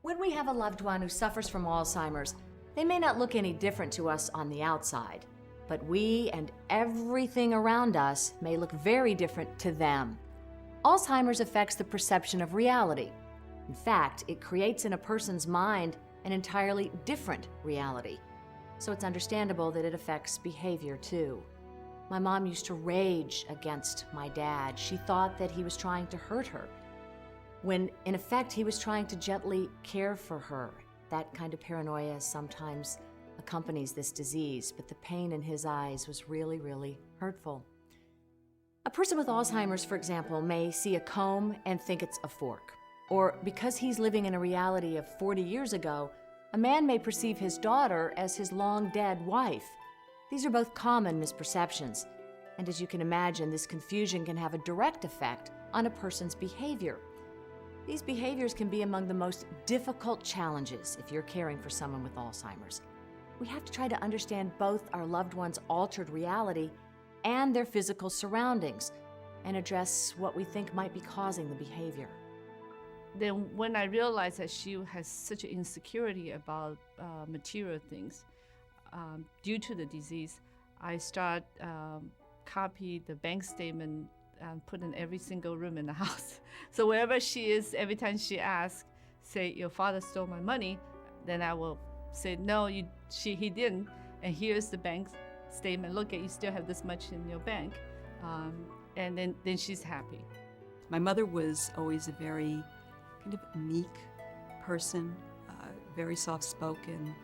When we have a loved one who suffers from Alzheimer's, they may not look any different to us on the outside, but we and everything around us may look very different to them. Alzheimer's affects the perception of reality. In fact, it creates in a person's mind an entirely different reality. So it's understandable that it affects behavior too. My mom used to rage against my dad. She thought that he was trying to hurt her, when in effect he was trying to gently care for her. That kind of paranoia sometimes accompanies this disease, but the pain in his eyes was really, really hurtful. A person with Alzheimer's, for example, may see a comb and think it's a fork. Or because he's living in a reality of 40 years ago, a man may perceive his daughter as his long-dead wife. These are both common misperceptions, and as you can imagine, this confusion can have a direct effect on a person's behavior. These behaviors can be among the most difficult challenges if you're caring for someone with Alzheimer's. We have to try to understand both our loved one's altered reality and their physical surroundings and address what we think might be causing the behavior. Then when I realized that she has such an insecurity about material things due to the disease, I start copy the bank statement and put in every single room in the house. So wherever she is, every time she asks, say, your father stole my money, then I will say, no, he didn't, and here's the bank statement. Look, you still have this much in your bank. And then she's happy. My mother was always a very kind of meek person, very soft-spoken,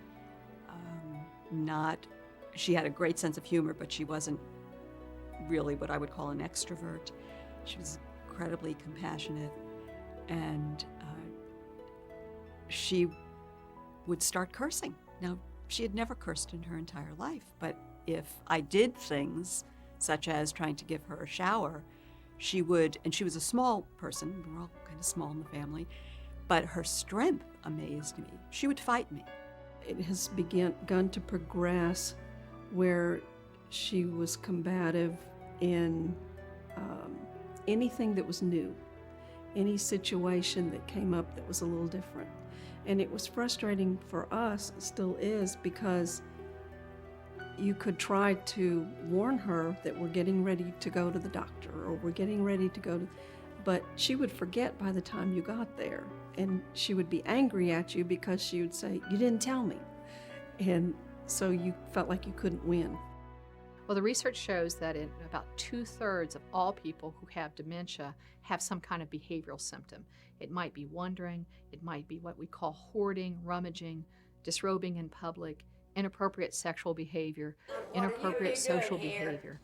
she had a great sense of humor, but she wasn't really what I would call an extrovert. She was incredibly compassionate, and she would start cursing. Now, she had never cursed in her entire life, but if I did things such as trying to give her a shower, she would, and she was a small person, we're all kind of small in the family, but her strength amazed me. She would fight me. It has begun to progress where she was combative in anything that was new, any situation that came up that was a little different. And it was frustrating for us, it still is, because you could try to warn her that we're getting ready to go to the doctor or we're getting ready to go to, but she would forget by the time you got there. And she would be angry at you because she would say, you didn't tell me. And so you felt like you couldn't win. Well, the research shows that in about 2/3 of all people who have dementia have some kind of behavioral symptom. It might be wandering, it might be what we call hoarding, rummaging, disrobing in public, inappropriate sexual behavior, inappropriate social behavior.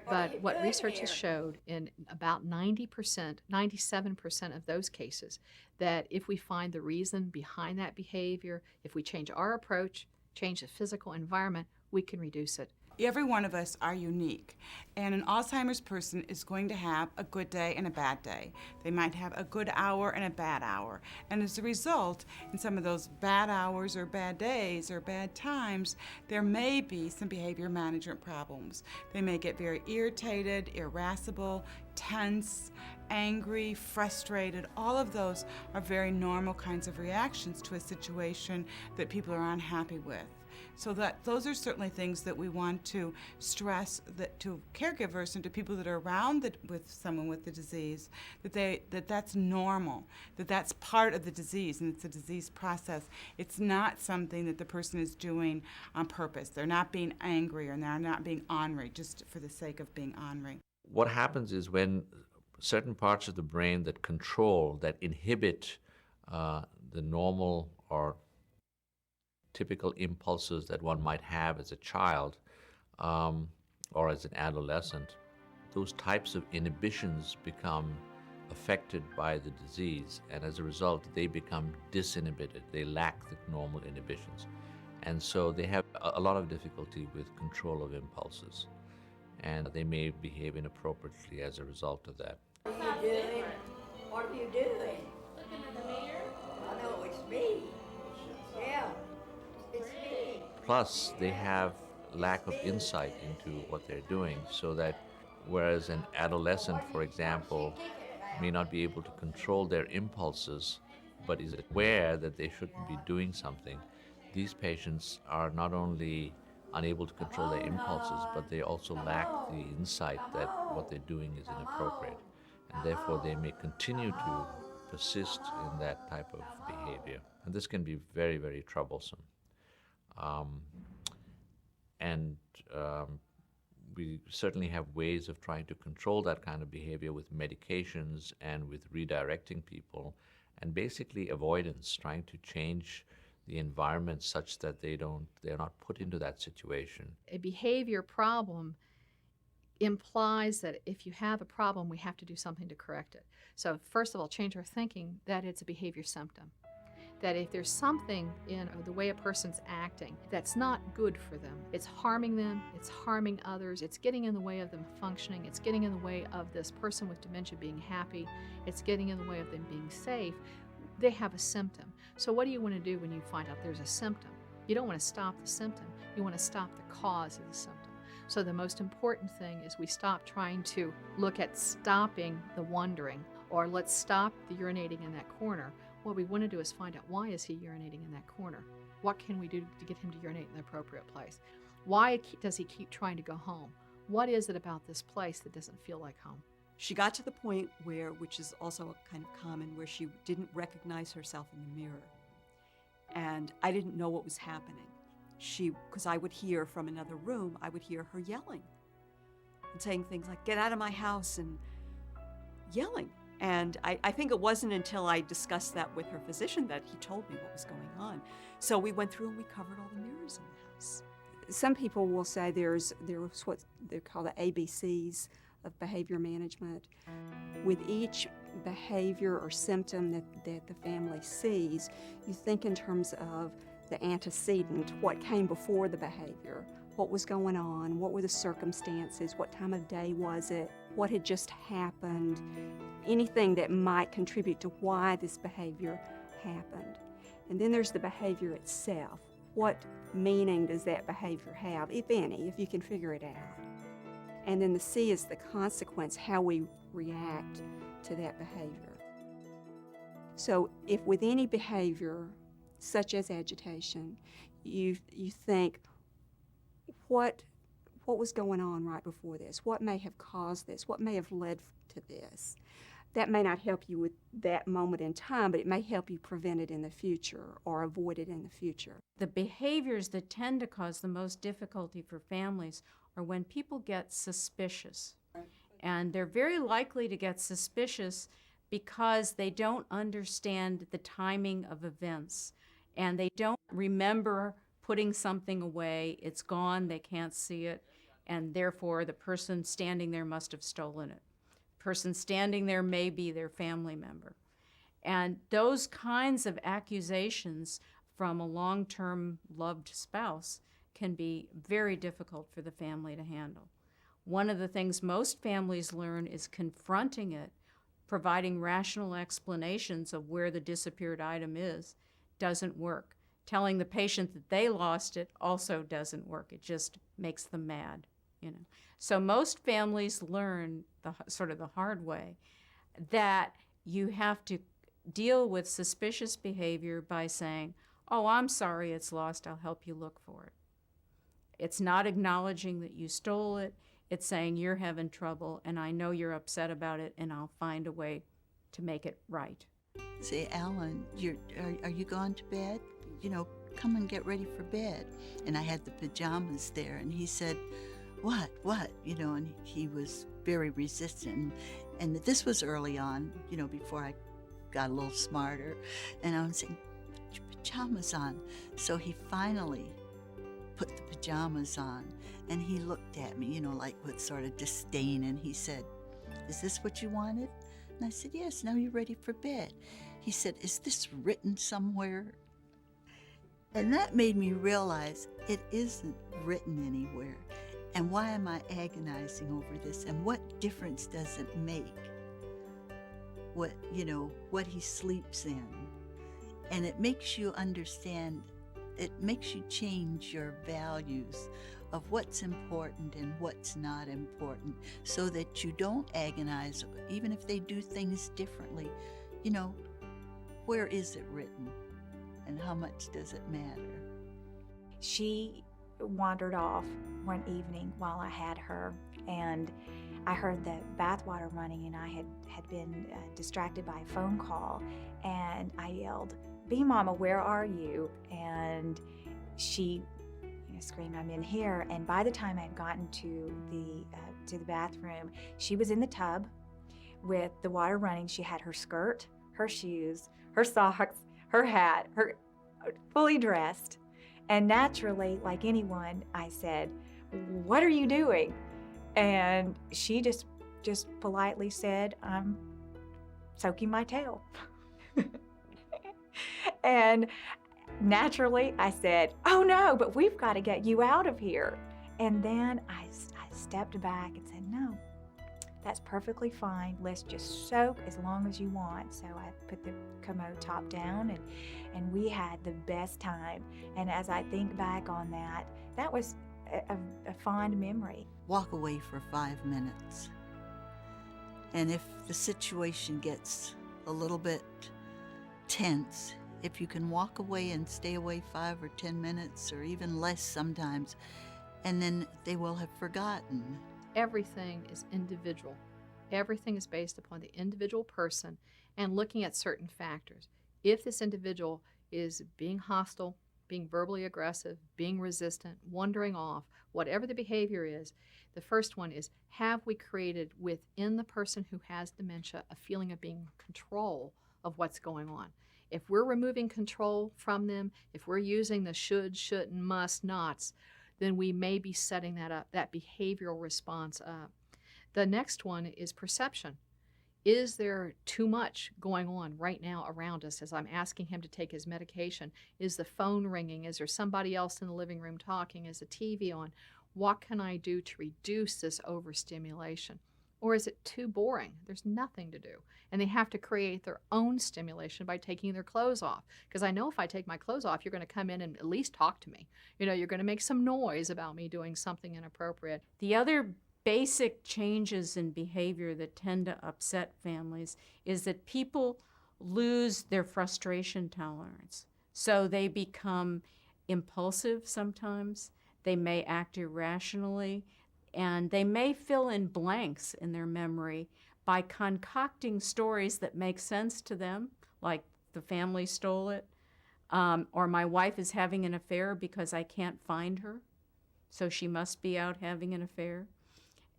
But what research has showed in about 90%, 97% of those cases, that if we find the reason behind that behavior, if we change our approach, change the physical environment, we can reduce it. Every one of us are unique, and an Alzheimer's person is going to have a good day and a bad day. They might have a good hour and a bad hour, and as a result, in some of those bad hours or bad days or bad times, there may be some behavior management problems. They may get very irritated, irascible, tense, angry, frustrated. All of those are very normal kinds of reactions to a situation that people are unhappy with. So those are certainly things that we want to stress that to caregivers and to people that are around with someone with the disease, that's normal, that's part of the disease, and it's a disease process. It's not something that the person is doing on purpose. They're not being angry or they're not being ornery just for the sake of being ornery. What happens is when certain parts of the brain that control, that inhibit the normal or typical impulses that one might have as a child or as an adolescent, those types of inhibitions become affected by the disease, and as a result they become disinhibited. They lack the normal inhibitions, and so they have a lot of difficulty with control of impulses, and they may behave inappropriately as a result of that. What are you doing? What are you doing? Looking in the mirror. I know it's me. Yeah. It's me. Plus, they have lack of insight into what they're doing, so that whereas an adolescent, for example, may not be able to control their impulses, but is aware that they shouldn't be doing something, these patients are not only unable to control their impulses, but they also lack the insight that what they're doing is inappropriate. And therefore, they may continue to persist in that type of behavior. And this can be very, very troublesome. Um, and we certainly have ways of trying to control that kind of behavior with medications and with redirecting people, and basically avoidance, trying to change the environment such that they're not put into that situation. A behavior problem implies that if you have a problem, we have to do something to correct it. So first of all, change our thinking that it's a behavior symptom. That if there's something in the way a person's acting that's not good for them, it's harming them, it's harming others, it's getting in the way of them functioning, it's getting in the way of this person with dementia being happy, it's getting in the way of them being safe, they have a symptom. So what do you want to do when you find out there's a symptom? You don't want to stop the symptom, you want to stop the cause of the symptom. So the most important thing is we stop trying to look at stopping the wandering, or let's stop the urinating in that corner. What we want to do is find out, why is he urinating in that corner? What can we do to get him to urinate in the appropriate place? Why does he keep trying to go home? What is it about this place that doesn't feel like home? She got to the point where, which is also kind of common, where she didn't recognize herself in the mirror. And I didn't know what was happening. Because I would hear from another room, I would hear her yelling and saying things like, "Get out of my house," and yelling. And I think it wasn't until I discussed that with her physician that he told me what was going on. So we went through and we covered all the mirrors in the house. Some people will say there's what they call the ABCs of behavior management. With each behavior or symptom that the family sees, you think in terms of the antecedent, what came before the behavior, what was going on, what were the circumstances, what time of day was it, what had just happened, anything that might contribute to why this behavior happened. And then there's the behavior itself. What meaning does that behavior have, if any, if you can figure it out? And then the C is the consequence, how we react to that behavior. So if with any behavior, such as agitation, you think, what was going on right before this? What may have caused this? What may have led to this? That may not help you with that moment in time, but it may help you prevent it in the future or avoid it in the future. The behaviors that tend to cause the most difficulty for families are when people get suspicious. And they're very likely to get suspicious because they don't understand the timing of events. And they don't remember putting something away. It's gone, they can't see it, and therefore the person standing there must have stolen it. The person standing there may be their family member. And those kinds of accusations from a long-term loved spouse can be very difficult for the family to handle. One of the things most families learn is confronting it, providing rational explanations of where the disappeared item is, doesn't work. Telling the patient that they lost it also doesn't work. It just makes them mad, you know. So most families learn sort of the hard way that you have to deal with suspicious behavior by saying, "Oh, I'm sorry it's lost, I'll help you look for it." It's not acknowledging that you stole it. It's saying you're having trouble and I know you're upset about it and I'll find a way to make it right. Say, Alan, are you gone to bed? You know, come and get ready for bed. And I had the pajamas there, and he said, what? You know, and he was very resistant. And this was early on, you know, before I got a little smarter. And I was saying, put your pajamas on. So he finally put the pajamas on, and he looked at me, you know, like with sort of disdain, and he said, "Is this what you wanted?" And I said, "Yes, now you're ready for bed." He said, "Is this written somewhere?" And that made me realize it isn't written anywhere. And why am I agonizing over this? And what difference does it make? What he sleeps in. And it makes you understand, it makes you change your values of what's important and what's not important, so that you don't agonize, even if they do things differently. You know, where is it written? And how much does it matter? She wandered off one evening while I had her, and I heard the bathwater running, and I had been distracted by a phone call, and I yelled, "Bee Mama, where are you?" And she screamed, "I'm in here." And by the time I had gotten to the bathroom, she was in the tub with the water running. She had her skirt, her shoes, her socks, her hat, her fully dressed. And naturally, like anyone, I said, "What are you doing?" And she just politely said, "I'm soaking my tail." And naturally, I said, "Oh no, but we've got to get you out of here." And then I stepped back and said, "No, that's perfectly fine. Let's just soak as long as you want." So I put the commode top down, and we had the best time. And as I think back on that, that was a fond memory. Walk away for 5 minutes. And if the situation gets a little bit tense, if you can walk away and stay away 5 or 10 minutes or even less sometimes, and then they will have forgotten. Everything is individual. Everything is based upon the individual person and looking at certain factors. If this individual is being hostile, being verbally aggressive, being resistant, wandering off, whatever the behavior is, the first one is, have we created within the person who has dementia a feeling of being in control of what's going on? If we're removing control from them, if we're using the should, shouldn't, must, nots, then we may be setting that up, that behavioral response up. The next one is perception. Is there too much going on right now around us as I'm asking him to take his medication? Is the phone ringing? Is there somebody else in the living room talking? Is the TV on? What can I do to reduce this overstimulation? Or is it too boring? There's nothing to do. And they have to create their own stimulation by taking their clothes off. Because I know if I take my clothes off, you're going to come in and at least talk to me. You're going to make some noise about me doing something inappropriate. The other basic changes in behavior that tend to upset families is that people lose their frustration tolerance. So they become impulsive sometimes. They may act irrationally, and they may fill in blanks in their memory by concocting stories that make sense to them, like the family stole it, or my wife is having an affair because I can't find her, so she must be out having an affair.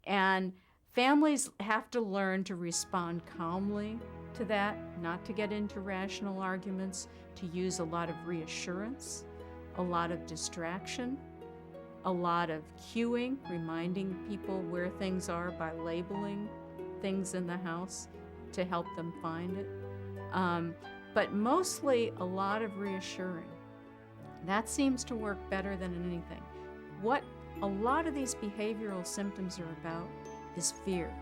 And families have to learn to respond calmly to that, not to get into rational arguments, to use a lot of reassurance, a lot of distraction, a lot of cueing, reminding people where things are by labeling things in the house to help them find it. But mostly a lot of reassuring. That seems to work better than anything. What a lot of these behavioral symptoms are about is fear.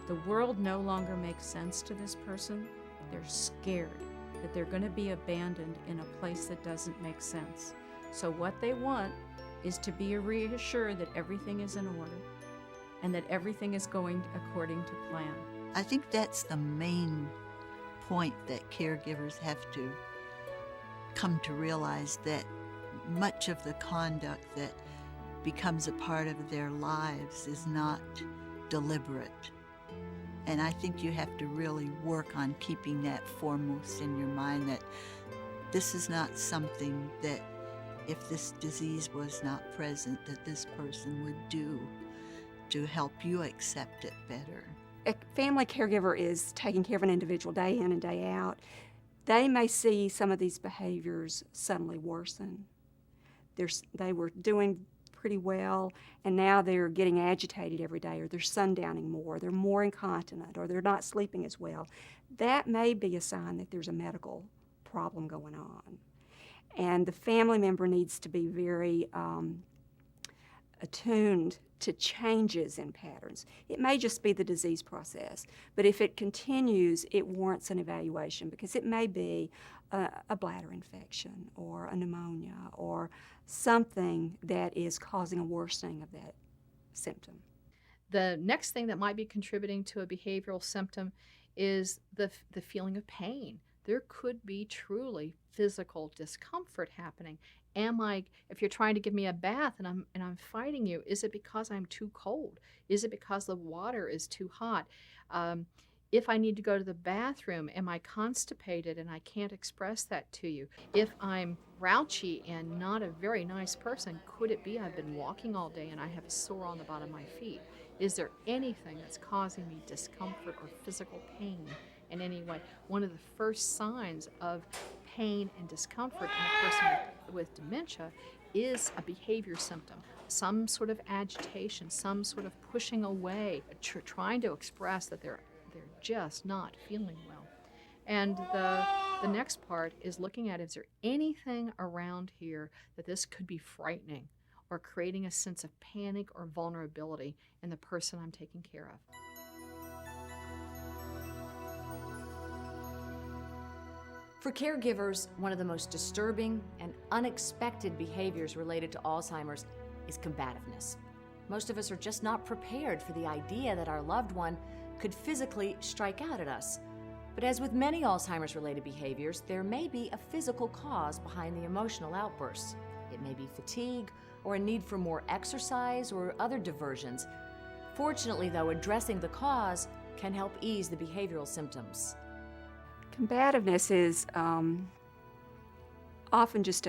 The world no longer makes sense to this person. They're scared that they're going to be abandoned in a place that doesn't make sense. So what they want is to be reassured that everything is in order and that everything is going according to plan. I think that's the main point that caregivers have to come to realize, that much of the conduct that becomes a part of their lives is not deliberate. And I think you have to really work on keeping that foremost in your mind, that this is not something that, if this disease was not present, that this person would do to help you accept it better. A family caregiver is taking care of an individual day in and day out. They may see some of these behaviors suddenly worsen. They were doing pretty well, and now they're getting agitated every day, or they're sundowning more, they're more incontinent, or they're not sleeping as well. That may be a sign that there's a medical problem going on. And the family member needs to be very attuned to changes in patterns. It may just be the disease process, but if it continues, it warrants an evaluation, because it may be a bladder infection or a pneumonia or something that is causing a worsening of that symptom. The next thing that might be contributing to a behavioral symptom is the feeling of pain, there could be truly physical discomfort happening. If you're trying to give me a bath and I'm fighting you, is it because I'm too cold? Is it because the water is too hot? If I need to go to the bathroom, am I constipated and I can't express that to you? If I'm grouchy and not a very nice person, could it be I've been walking all day and I have a sore on the bottom of my feet? Is there anything that's causing me discomfort or physical pain in any way? One of the first signs of pain and discomfort in a person with dementia is a behavior symptom, some sort of agitation, some sort of pushing away, trying to express that they're just not feeling well. And the next part is looking at, is there anything around here that this could be frightening or creating a sense of panic or vulnerability in the person I'm taking care of? For caregivers, one of the most disturbing and unexpected behaviors related to Alzheimer's is combativeness. Most of us are just not prepared for the idea that our loved one could physically strike out at us. But as with many Alzheimer's-related behaviors, there may be a physical cause behind the emotional outbursts. It may be fatigue or a need for more exercise or other diversions. Fortunately, though, addressing the cause can help ease the behavioral symptoms. Combativeness is often just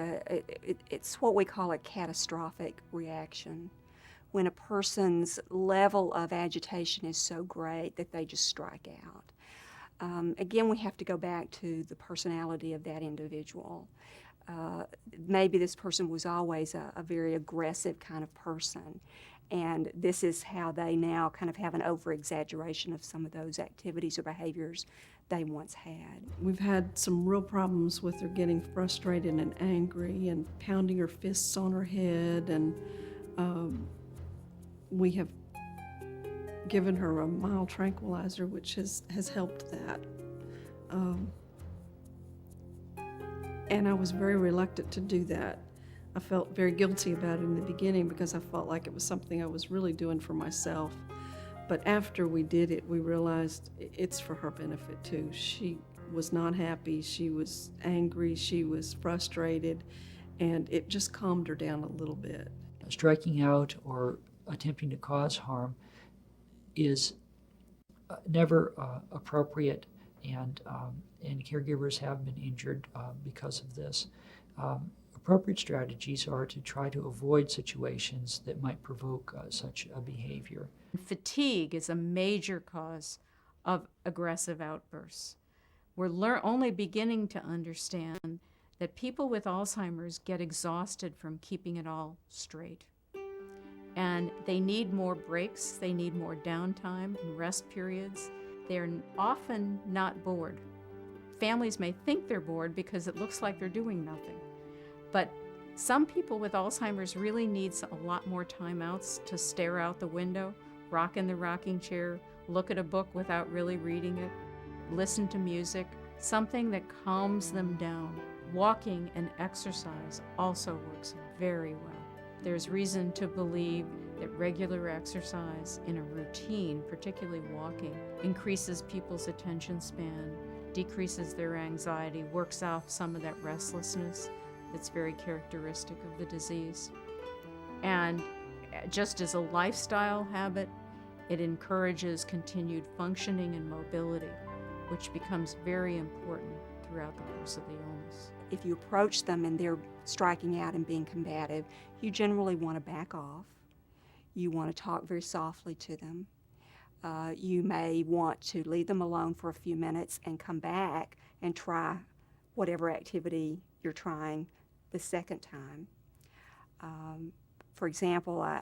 it's what we call a catastrophic reaction, when a person's level of agitation is so great that they just strike out. Again, we have to go back to the personality of that individual. Maybe this person was always a very aggressive kind of person, and this is how they now kind of have an over-exaggeration of some of those activities or behaviors they once had. We've had some real problems with her getting frustrated and angry and pounding her fists on her head, and we have given her a mild tranquilizer, which has helped that. And I was very reluctant to do that. I felt very guilty about it in the beginning because I felt like it was something I was really doing for myself. But after we did it, we realized it's for her benefit too. She was not happy, she was angry, she was frustrated, and it just calmed her down a little bit. Striking out or attempting to cause harm is never appropriate, and caregivers have been injured because of this. Appropriate strategies are to try to avoid situations that might provoke such a behavior. Fatigue is a major cause of aggressive outbursts. We're only beginning to understand that people with Alzheimer's get exhausted from keeping it all straight. And they need more breaks, they need more downtime and rest periods. They're often not bored. Families may think they're bored because it looks like they're doing nothing. But some people with Alzheimer's really needs a lot more timeouts to stare out the window, rock in the rocking chair, look at a book without really reading it, listen to music, something that calms them down. Walking and exercise also works very well. There's reason to believe that regular exercise in a routine, particularly walking, increases people's attention span, decreases their anxiety, works off some of that restlessness that's very characteristic of the disease. And just as a lifestyle habit, it encourages continued functioning and mobility, which becomes very important throughout the course of the illness. If you approach them and they're striking out and being combative, you generally want to back off. You want to talk very softly to them. You may want to leave them alone for a few minutes and come back and try whatever activity you're trying the second time. For example, I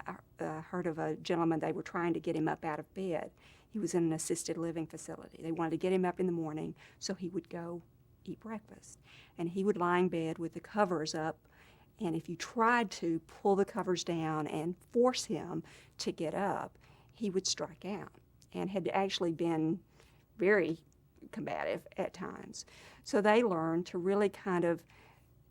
heard of a gentleman, they were trying to get him up out of bed. He was in an assisted living facility. They wanted to get him up in the morning so he would go eat breakfast. And he would lie in bed with the covers up, and if you tried to pull the covers down and force him to get up, he would strike out, and had actually been very combative at times. So they learned to really kind of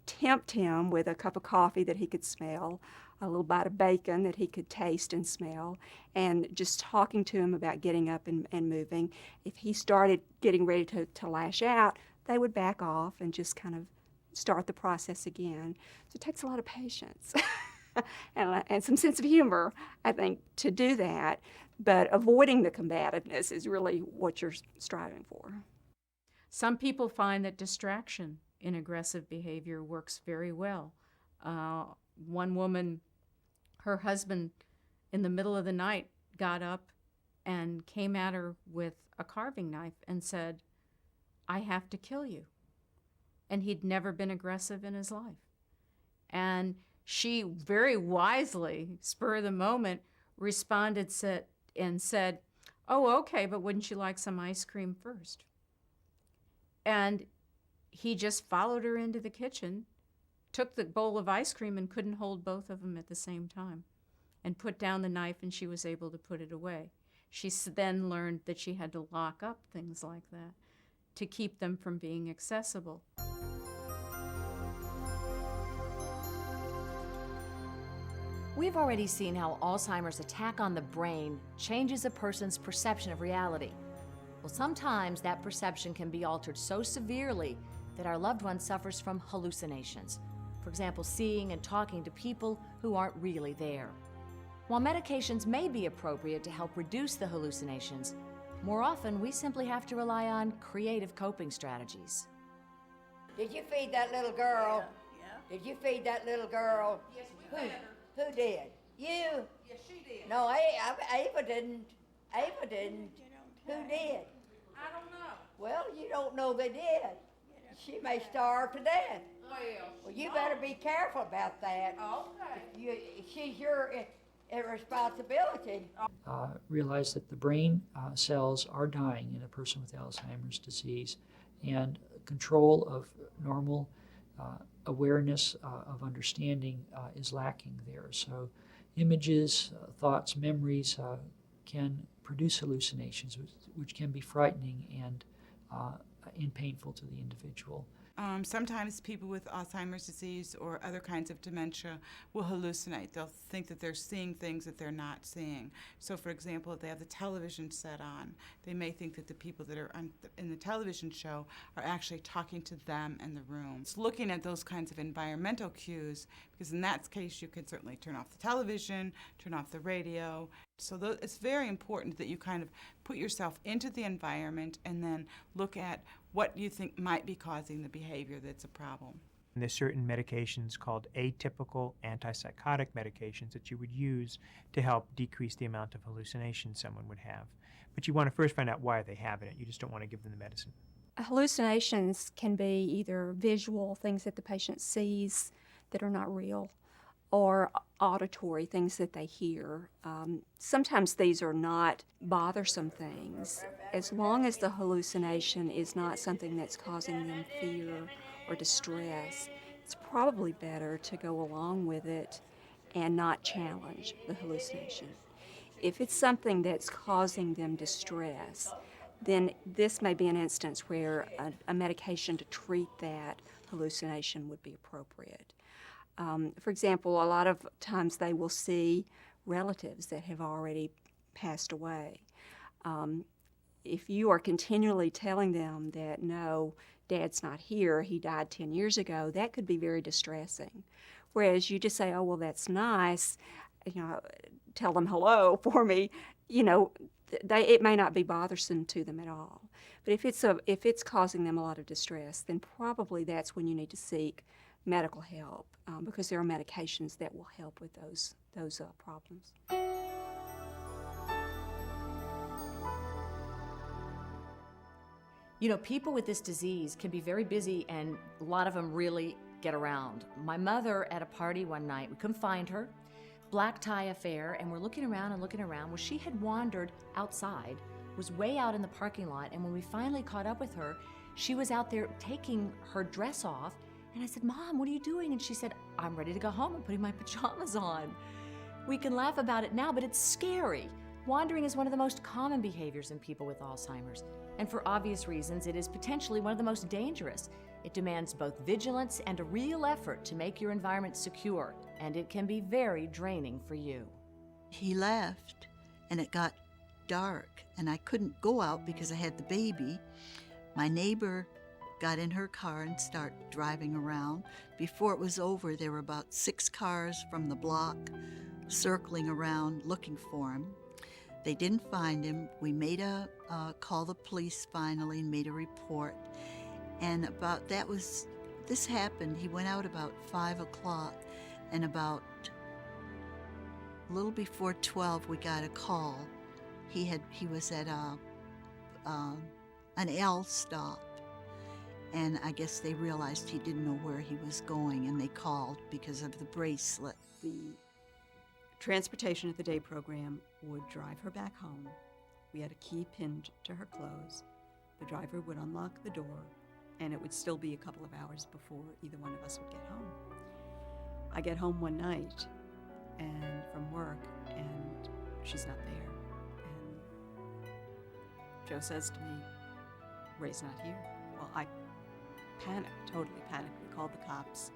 tempt him with a cup of coffee that he could smell, a little bite of bacon that he could taste and smell, and just talking to him about getting up and moving. If he started getting ready to lash out, they would back off and just kind of start the process again. So it takes a lot of patience and some sense of humor, I think, to do that. But avoiding the combativeness is really what you're striving for. Some people find that distraction in aggressive behavior works very well. One woman, her husband, in the middle of the night, got up and came at her with a carving knife and said, "I have to kill you." And he'd never been aggressive in his life. And she very wisely, spur of the moment, responded and said, "Oh, okay, but wouldn't you like some ice cream first?" And he just followed her into the kitchen, took the bowl of ice cream and couldn't hold both of them at the same time, and put down the knife, and she was able to put it away. She then learned that she had to lock up things like that to keep them from being accessible. We've already seen how Alzheimer's attack on the brain changes a person's perception of reality. Well, sometimes that perception can be altered so severely that our loved one suffers from hallucinations. For example, seeing and talking to people who aren't really there. While medications may be appropriate to help reduce the hallucinations, more often we simply have to rely on creative coping strategies. Did you feed that little girl? Yeah. Did you feed that little girl? Yes, we fed her. Who did? You? Yes, she did. No, Ava didn't. Ava didn't. Who did? I don't know. Well, you don't know they did. She may starve to death. Well, you better be careful about that. Okay. She's your responsibility. Realize that the brain cells are dying in a person with Alzheimer's disease, and control of normal awareness of understanding is lacking there. So images, thoughts, memories can produce hallucinations, which can be frightening and painful to the individual. Sometimes people with Alzheimer's disease or other kinds of dementia will hallucinate. They'll think that they're seeing things that they're not seeing. So, for example, if they have the television set on, they may think that the people that are in the television show are actually talking to them in the room. It's looking at those kinds of environmental cues, because in that case you can certainly turn off the television, turn off the radio. So it's very important that you kind of put yourself into the environment and then look at what you think might be causing the behavior that's a problem. And there's certain medications called atypical antipsychotic medications that you would use to help decrease the amount of hallucinations someone would have. But you want to first find out why they have it. You just don't want to give them the medicine. Hallucinations can be either visual, things that the patient sees that are not real, or auditory, things that they hear. Sometimes these are not bothersome things. As long as the hallucination is not something that's causing them fear or distress, it's probably better to go along with it and not challenge the hallucination. If it's something that's causing them distress, then this may be an instance where a medication to treat that hallucination would be appropriate. For example, a lot of times they will see relatives that have already passed away. If you are continually telling them that, no, Dad's not here, he died 10 years ago, that could be very distressing. Whereas you just say, oh, well, that's nice, tell them hello for me, it may not be bothersome to them at all. But if it's causing them a lot of distress, then probably that's when you need to seek medical help, because there are medications that will help with those problems. People with this disease can be very busy, and a lot of them really get around. My mother, at a party one night, we couldn't find her, black tie affair, and we're looking around. Well, she had wandered outside, was way out in the parking lot, and when we finally caught up with her, she was out there taking her dress off. And I said, Mom, what are you doing? And she said, I'm ready to go home. I'm putting my pajamas on. We can laugh about it now, but it's scary. Wandering is one of the most common behaviors in people with Alzheimer's. And for obvious reasons, it is potentially one of the most dangerous. It demands both vigilance and a real effort to make your environment secure, and it can be very draining for you. He left, and it got dark, and I couldn't go out because I had the baby. My neighbor got in her car and started driving around. Before it was over, there were about 6 cars from the block circling around looking for him. They didn't find him. We made a call the police finally and made a report. And this happened. He went out about 5 o'clock, and about a little before 12, we got a call. He was at an L stop, and I guess they realized he didn't know where he was going, and they called because of the bracelet. The transportation at the day program would drive her back home. We had a key pinned to her clothes. The driver would unlock the door, and it would still be a couple of hours before either one of us would get home. I get home one night and from work, and she's not there. And Joe says to me, "Ray's not here." Well, I panicked, totally panicked. We called the cops.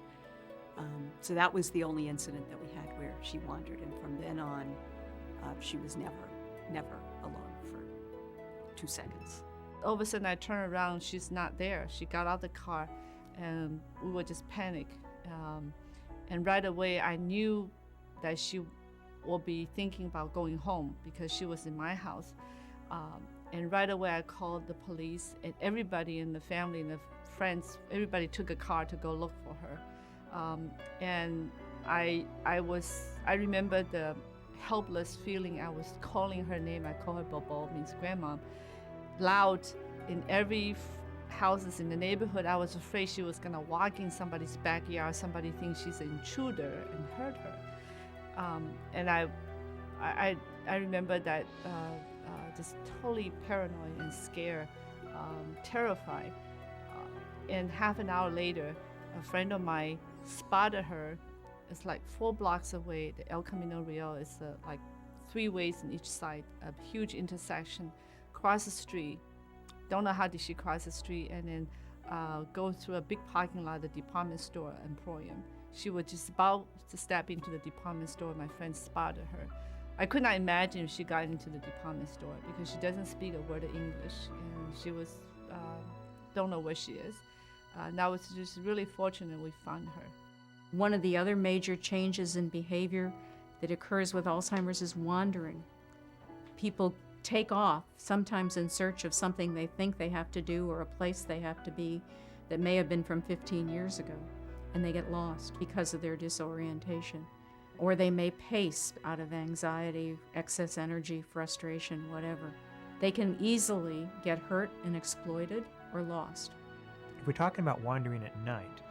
So that was the only incident that we had where she wandered, and from then on, she was never alone for 2 seconds. All of a sudden I turn around, she's not there. She got out of the car, and we were just panic. And right away I knew that she will be thinking about going home because she was in my house. And right away I called the police, and everybody in the family and the friends, everybody took a car to go look for her. And I remember the helpless feeling. I was calling her name. I call her Bobo, means grandma, loud in every houses in the neighborhood. I was afraid she was gonna walk in somebody's backyard. Somebody thinks she's an intruder and hurt her. And I remember that just totally paranoid and scared, terrified. And half an hour later, a friend of mine spotted her. It's like 4 blocks away. The El Camino Real is like 3 ways on each side, a huge intersection. Cross the street. Don't know how did she cross the street, and then go through a big parking lot, the department store, Emporium. She was just about to step into the department store. My friend spotted her. I could not imagine if she got into the department store because she doesn't speak a word of English, and she was don't know where she is. And I was just really fortunate we found her. One of the other major changes in behavior that occurs with Alzheimer's is wandering. People take off, sometimes in search of something they think they have to do or a place they have to be that may have been from 15 years ago, and they get lost because of their disorientation. Or they may pace out of anxiety, excess energy, frustration, whatever. They can easily get hurt and exploited or lost. If we're talking about wandering at night,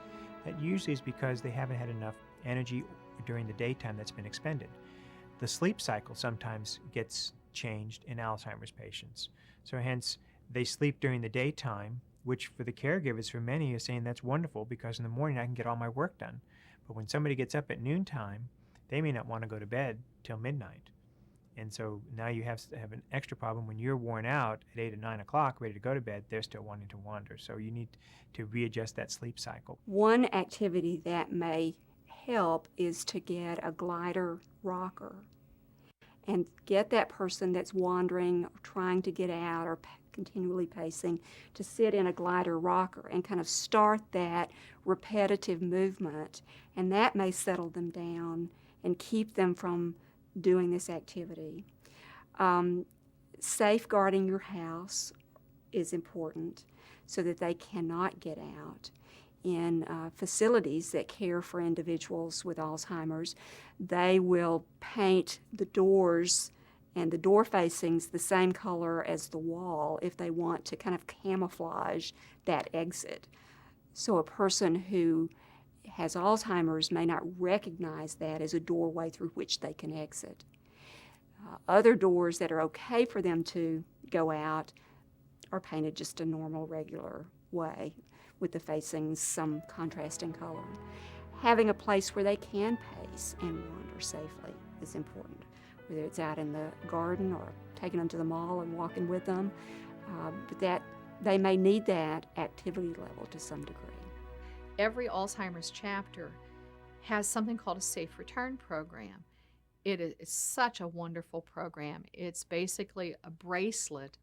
that usually is because they haven't had enough energy during the daytime that's been expended. The sleep cycle sometimes gets changed in Alzheimer's patients. So hence, they sleep during the daytime, which for the caregivers, for many, is saying that's wonderful because in the morning I can get all my work done. But when somebody gets up at noontime, they may not want to go to bed till midnight. And so now you have an extra problem when you're worn out at 8 or 9 o'clock, ready to go to bed, they're still wanting to wander. So you need to readjust that sleep cycle. One activity that may help is to get a glider rocker and get that person that's wandering or trying to get out or continually pacing to sit in a glider rocker and kind of start that repetitive movement, and that may settle them down and keep them from doing this activity. Safeguarding your house is important so that they cannot get out. In facilities that care for individuals with Alzheimer's, they will paint the doors and the door facings the same color as the wall if they want to kind of camouflage that exit. So a person who has Alzheimer's may not recognize that as a doorway through which they can exit. Other doors that are okay for them to go out are painted just a normal, regular way with the facings some contrasting color. Having a place where they can pace and wander safely is important, whether it's out in the garden or taking them to the mall and walking with them, but that they may need that activity level to some degree. Every Alzheimer's chapter has something called a Safe Return program. It is such a wonderful program. It's basically a bracelet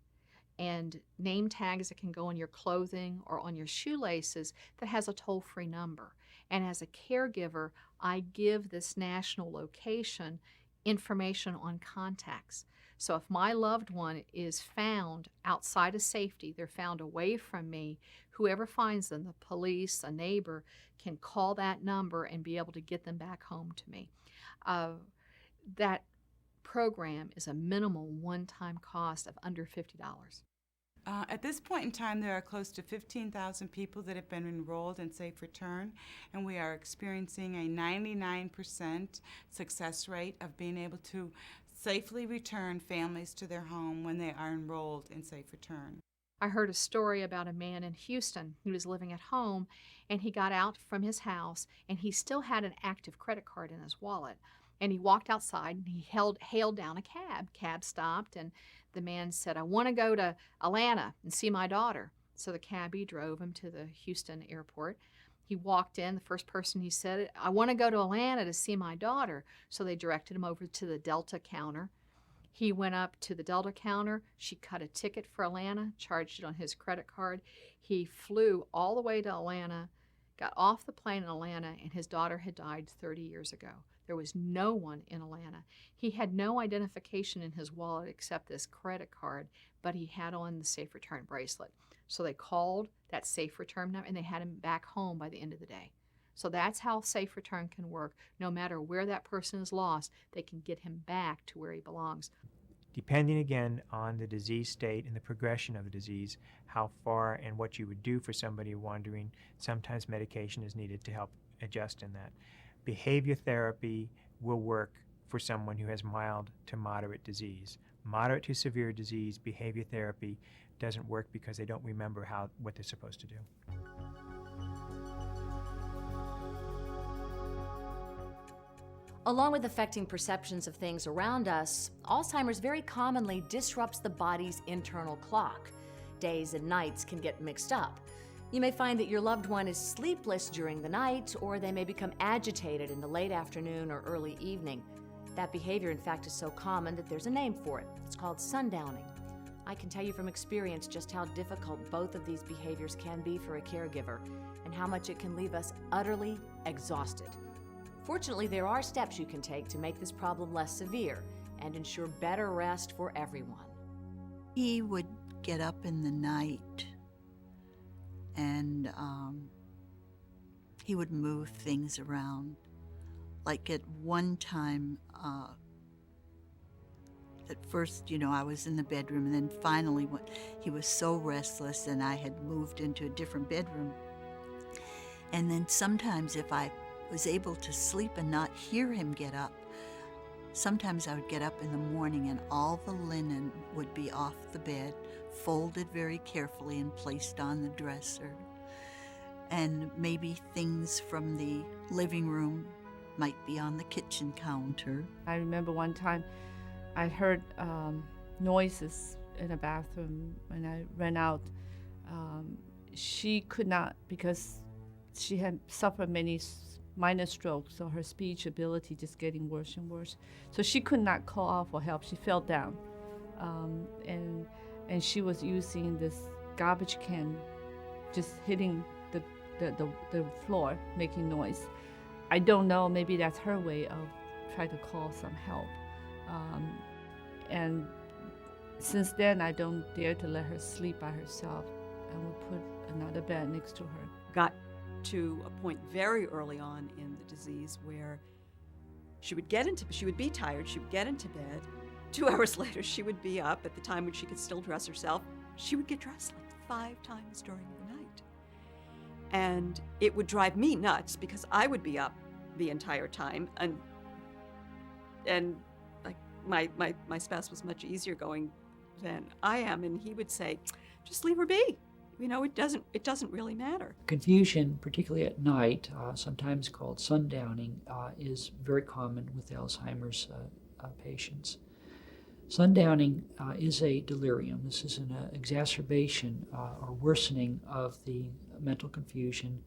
and name tags that can go on your clothing or on your shoelaces that has a toll-free number. And as a caregiver, I give this national location information on contacts. So if my loved one is found outside of safety, they're found away from me, whoever finds them, the police, a neighbor, can call that number and be able to get them back home to me. That program is a minimal one-time cost of under $50. At this point in time, there are close to 15,000 people that have been enrolled in Safe Return, and we are experiencing a 99% success rate of being able to safely return families to their home when they are enrolled in Safe Return. I heard a story about a man in Houston who was living at home, and he got out from his house, and he still had an active credit card in his wallet. And he walked outside, and he hailed down a cab. Cab stopped, and the man said, "I want to go to Atlanta and see my daughter." So the cabbie drove him to the Houston airport. He walked in. The first person he said, "I want to go to Atlanta to see my daughter." So they directed him over to the Delta counter. He went up to the Delta counter. She cut a ticket for Atlanta, charged it on his credit card. He flew all the way to Atlanta, got off the plane in Atlanta, and his daughter had died 30 years ago. There was no one in Atlanta. He had no identification in his wallet except this credit card, but he had on the Safe Return bracelet. So they called that Safe Return number, and they had him back home by the end of the day. So that's how Safe Return can work. No matter where that person is lost, they can get him back to where he belongs. Depending again on the disease state and the progression of the disease, how far and what you would do for somebody wandering, sometimes medication is needed to help adjust in that. Behavior therapy will work for someone who has mild to moderate disease. Moderate to severe disease, behavior therapy doesn't work because they don't remember what they're supposed to do. Along with affecting perceptions of things around us, Alzheimer's very commonly disrupts the body's internal clock. Days and nights can get mixed up. You may find that your loved one is sleepless during the night, or they may become agitated in the late afternoon or early evening. That behavior, in fact, is so common that there's a name for it. It's called sundowning. I can tell you from experience just how difficult both of these behaviors can be for a caregiver, and how much it can leave us utterly exhausted. Fortunately, there are steps you can take to make this problem less severe and ensure better rest for everyone. He would get up in the night and he would move things around. Like at one time, at first, I was in the bedroom, and then finally he was so restless and I had moved into a different bedroom. And then sometimes if I was able to sleep and not hear him get up, sometimes I would get up in the morning and all the linen would be off the bed, folded very carefully and placed on the dresser. And maybe things from the living room might be on the kitchen counter. I remember one time I heard noises in the bathroom when I ran out. She could not, because she had suffered many minor strokes, so her speech ability just getting worse and worse. So she could not call out for help. She fell down, and she was using this garbage can, just hitting the floor, making noise. I don't know. Maybe that's her way of trying to call some help. And since then, I don't dare to let her sleep by herself, and will put another bed next to her. Got to a point very early on in the disease where she would be tired, she would get into bed. 2 hours later, she would be up. At the time when she could still dress herself, she would get dressed like 5 times during the night. And it would drive me nuts because I would be up the entire time, and like my spouse was much easier going than I am, and he would say, just leave her be. It doesn't really matter. Confusion, particularly at night, sometimes called sundowning, is very common with Alzheimer's patients. Sundowning is a delirium. This is an exacerbation or worsening of the mental confusion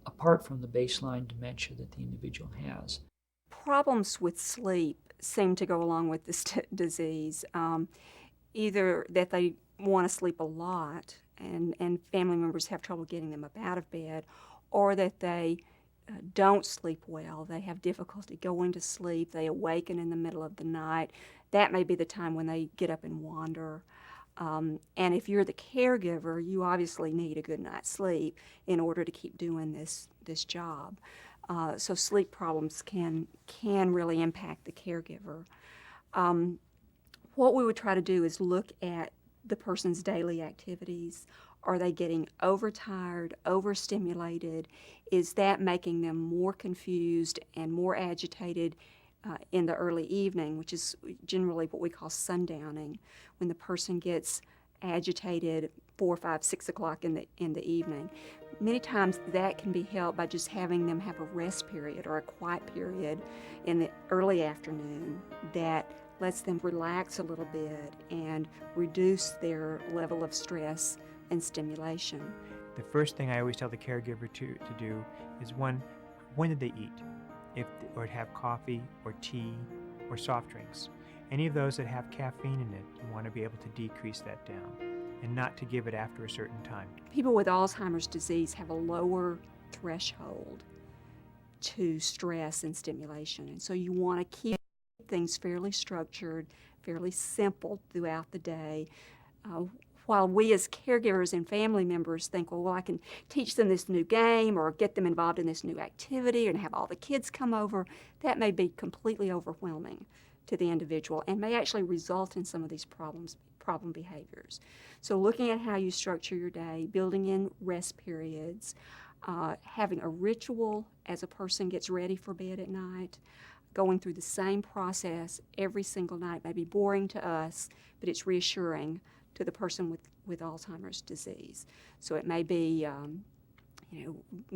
apart from the baseline dementia that the individual has. Problems with sleep seem to go along with this disease. Either that they want to sleep a lot and family members have trouble getting them up out of bed, or that they don't sleep well, they have difficulty going to sleep, they awaken in the middle of the night, that may be the time when they get up and wander. And if you're the caregiver, you obviously need a good night's sleep in order to keep doing this job. So sleep problems can really impact the caregiver. What we would try to do is look at the person's daily activities. Are they getting overtired, overstimulated? Is that making them more confused and more agitated in the early evening, which is generally what we call sundowning, when the person gets agitated 4, 5, 6 o'clock in the evening. Many times that can be helped by just having them have a rest period or a quiet period in the early afternoon that lets them relax a little bit and reduce their level of stress and stimulation. The first thing I always tell the caregiver to do is when did they eat? Or have coffee or tea or soft drinks. Any of those that have caffeine in it, you want to be able to decrease that down and not to give it after a certain time. People with Alzheimer's disease have a lower threshold to stress and stimulation, and so you want to keep things fairly structured, fairly simple throughout the day. While we as caregivers and family members think, well, I can teach them this new game or get them involved in this new activity and have all the kids come over, that may be completely overwhelming to the individual and may actually result in some of these problem behaviors. So looking at how you structure your day, building in rest periods, having a ritual as a person gets ready for bed at night, going through the same process every single night may be boring to us, but it's reassuring to the person with Alzheimer's disease. So it may be,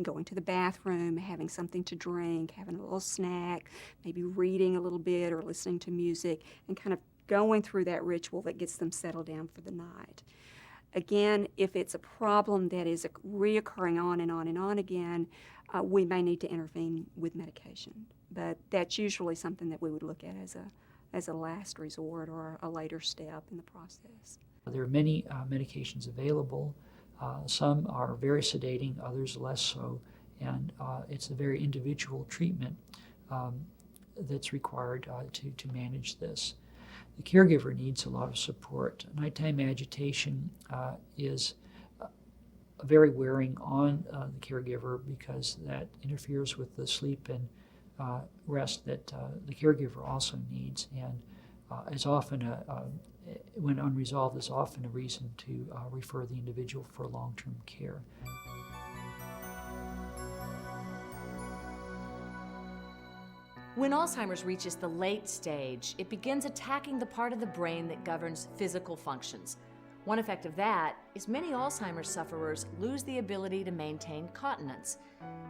going to the bathroom, having something to drink, having a little snack, maybe reading a little bit or listening to music, and kind of going through that ritual that gets them settled down for the night. Again, if it's a problem that is reoccurring on and on and on again, we may need to intervene with medication. But that's usually something that we would look at as a last resort or a later step in the process. There are many medications available. Some are very sedating, others less so, and it's a very individual treatment that's required to manage this. The caregiver needs a lot of support. Nighttime agitation is very wearing on the caregiver because that interferes with the sleep and rest that the caregiver also needs, and is often when unresolved, is often a reason to refer the individual for long-term care. When Alzheimer's reaches the late stage, it begins attacking the part of the brain that governs physical functions. One effect of that is many Alzheimer's sufferers lose the ability to maintain continence.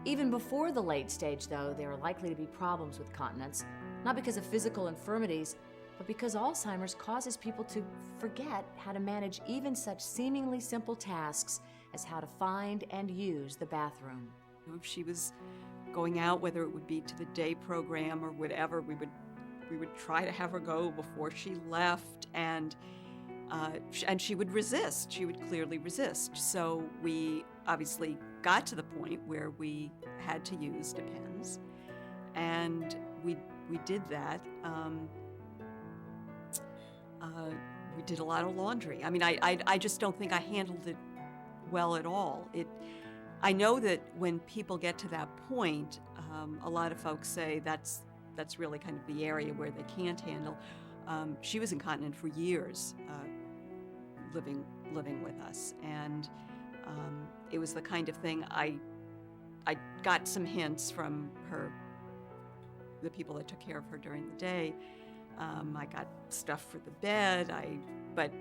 Even before the late stage, though, there are likely to be problems with continence, not because of physical infirmities, but because Alzheimer's causes people to forget how to manage even such seemingly simple tasks as how to find and use the bathroom. If she was going out, whether it would be to the day program or whatever, we would try to have her go before she left, and she would resist. She would clearly resist. So we obviously got to the point where we had to use Depends, and we did that. We did a lot of laundry. I mean, I just don't think I handled it well at all. I know that when people get to that point, a lot of folks say that's really kind of the area where they can't handle. She was incontinent for years, living with us, and it was the kind of thing I got some hints from the people that took care of her during the day. I got stuff for the bed, but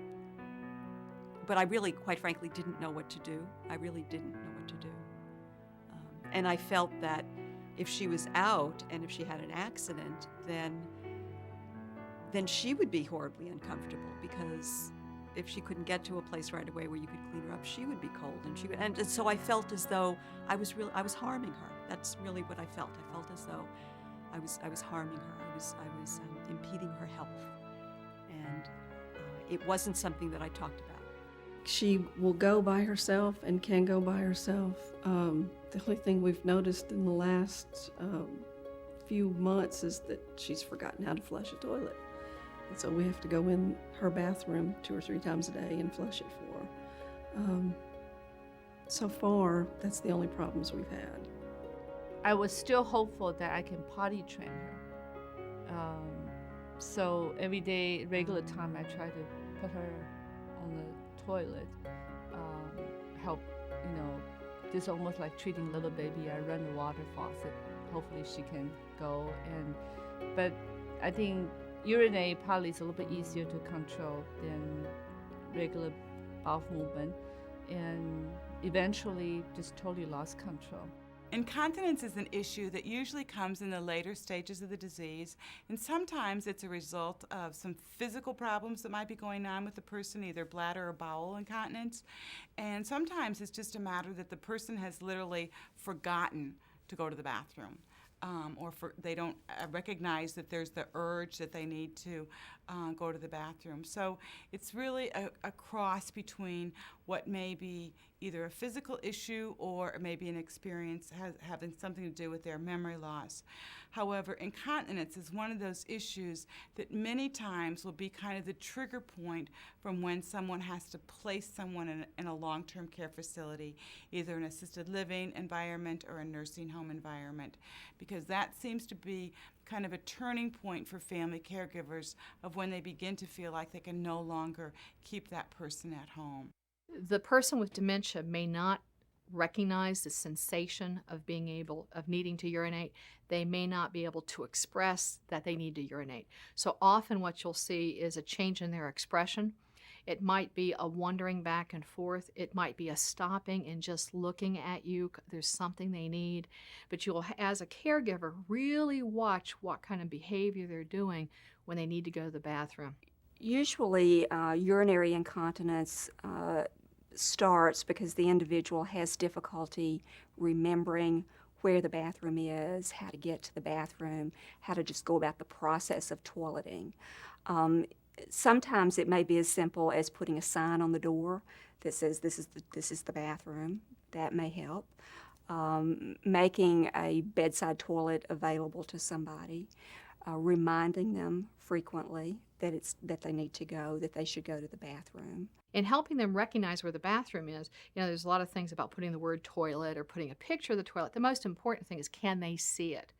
I really, quite frankly, didn't know what to do. I really didn't know what to do. And I felt that if she was out and if she had an accident, then she would be horribly uncomfortable, because if she couldn't get to a place right away where you could clean her up, she would be cold, and so I felt as though I was harming her. That's really what I felt. I felt as though I was harming her. I was impeding her health, and it wasn't something that I talked about She will go by herself and can go by herself. The only thing we've noticed in the last few months is that she's forgotten how to flush a toilet. And so we have to go in her bathroom 2 or 3 times a day and flush it for her. So far, that's the only problems we've had. I was still hopeful that I can potty train her. So every day, regular time, I try to put her on the toilet, help, just almost like treating little baby. I run the water faucet. Hopefully she can go. But I think urinate probably is a little bit easier to control than regular bowel movement. And eventually just totally lost control. Incontinence is an issue that usually comes in the later stages of the disease, and sometimes it's a result of some physical problems that might be going on with the person, either bladder or bowel incontinence, and sometimes it's just a matter that the person has literally forgotten to go to the bathroom. They don't recognize that there's the urge that they need to go to the bathroom. So it's really a cross between what may be either a physical issue or maybe an experience having something to do with their memory loss. However, incontinence is one of those issues that many times will be kind of the trigger point from when someone has to place someone in a long-term care facility, either an assisted living environment or a nursing home environment, because that seems to be kind of a turning point for family caregivers of when they begin to feel like they can no longer keep that person at home. The person with dementia may not recognize the sensation of needing to urinate. They may not be able to express that they need to urinate. So often what you'll see is a change in their expression. It might be a wandering back and forth. It might be a stopping and just looking at you. There's something they need. But you'll, as a caregiver, really watch what kind of behavior they're doing when they need to go to the bathroom. Usually, urinary incontinence starts because the individual has difficulty remembering where the bathroom is, how to get to the bathroom, how to just go about the process of toileting. Sometimes it may be as simple as putting a sign on the door that says this is the bathroom. That may help. Making a bedside toilet available to somebody, reminding them frequently that they need to go, that they should go to the bathroom. And helping them recognize where the bathroom is. There's a lot of things about putting the word toilet or putting a picture of the toilet. The most important thing is, can they see it?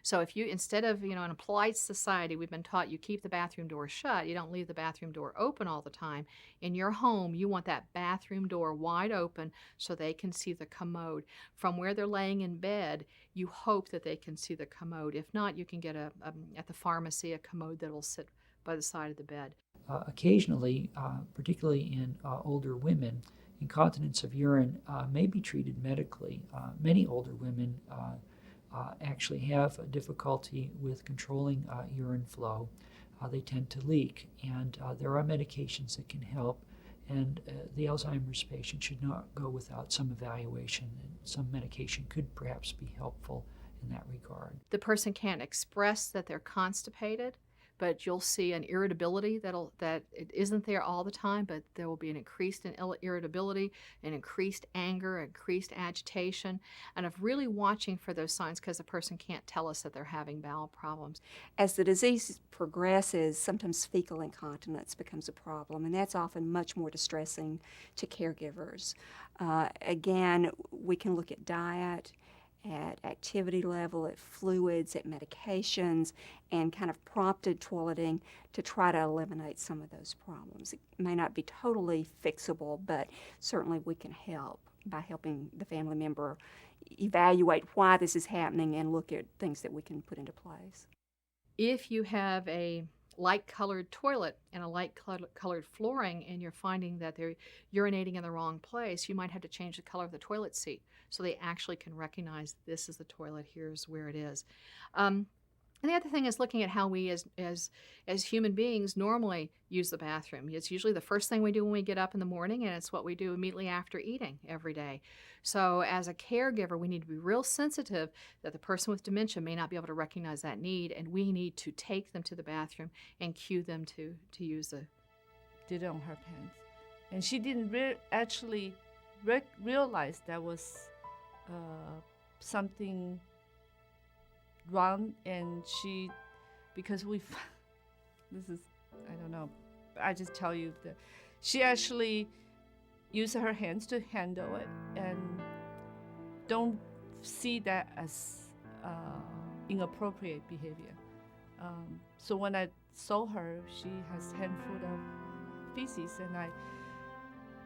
So if you, instead of, in a polite society, we've been taught you keep the bathroom door shut, you don't leave the bathroom door open all the time. In your home, you want that bathroom door wide open so they can see the commode. From where they're laying in bed, you hope that they can see the commode. If not, you can get at the pharmacy a commode that will sit by the side of the bed. Occasionally, particularly in older women, incontinence of urine may be treated medically. Many older women actually have a difficulty with controlling urine flow. They tend to leak, and there are medications that can help, and the Alzheimer's patient should not go without some evaluation, and some medication could perhaps be helpful in that regard. The person can't express that they're constipated, but you'll see an irritability that it isn't there all the time, but there will be an increased irritability, an increased anger, increased agitation, and of really watching for those signs, because the person can't tell us that they're having bowel problems. As the disease progresses, sometimes fecal incontinence becomes a problem, and that's often much more distressing to caregivers. Again, we can look at diet, at activity level, at fluids, at medications, and kind of prompted toileting to try to eliminate some of those problems. It may not be totally fixable, but certainly we can help by helping the family member evaluate why this is happening and look at things that we can put into place. If you have a light-colored toilet and a light-colored flooring and you're finding that they're urinating in the wrong place, you might have to change the color of the toilet seat so they actually can recognize this is the toilet, here's where it is. And the other thing is looking at how we as human beings normally use the bathroom. It's usually the first thing we do when we get up in the morning, and it's what we do immediately after eating every day. So as a caregiver, we need to be real sensitive that the person with dementia may not be able to recognize that need, and we need to take them to the bathroom and cue them to use the... Did it on her pants. And she didn't actually realize there was something wrong, and because this is, I don't know, I just tell you that she actually used her hands to handle it and don't see that as inappropriate behavior. So when I saw her, she has handful of feces, and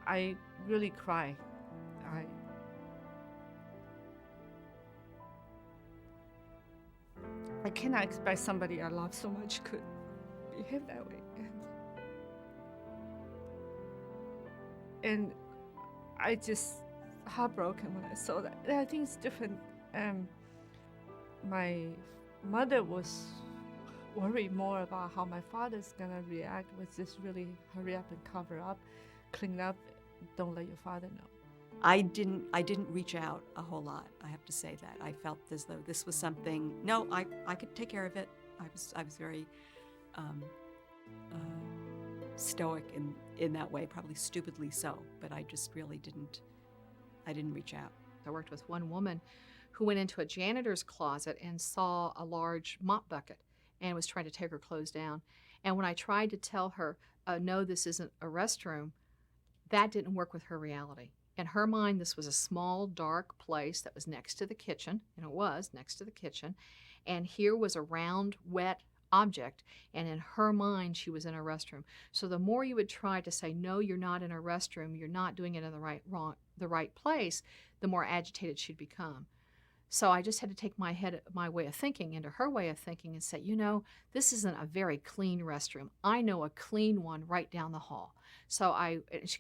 I really cry. I cannot expect somebody I love so much could behave that way. And I just heartbroken when I saw that. And I think it's different. My mother was worried more about how my father's gonna react, was just really hurry up and cover up, clean up, don't let your father know. I didn't reach out a whole lot. I have to say that. I felt as though this was something. No, I could take care of it. I was very stoic in that way, probably stupidly so. But I just really didn't. I didn't reach out. I worked with one woman who went into a janitor's closet and saw a large mop bucket and was trying to take her clothes down. And when I tried to tell her, no, this isn't a restroom, that didn't work with her reality. In her mind, this was a small, dark place that was next to the kitchen, and it was next to the kitchen, and here was a round, wet object, and in her mind, she was in a restroom. So the more you would try to say, no, you're not in a restroom, you're not doing it in the right place, the more agitated she'd become. So I just had to take my way of thinking into her way of thinking and say, you know, this isn't a very clean restroom. I know a clean one right down the hall. So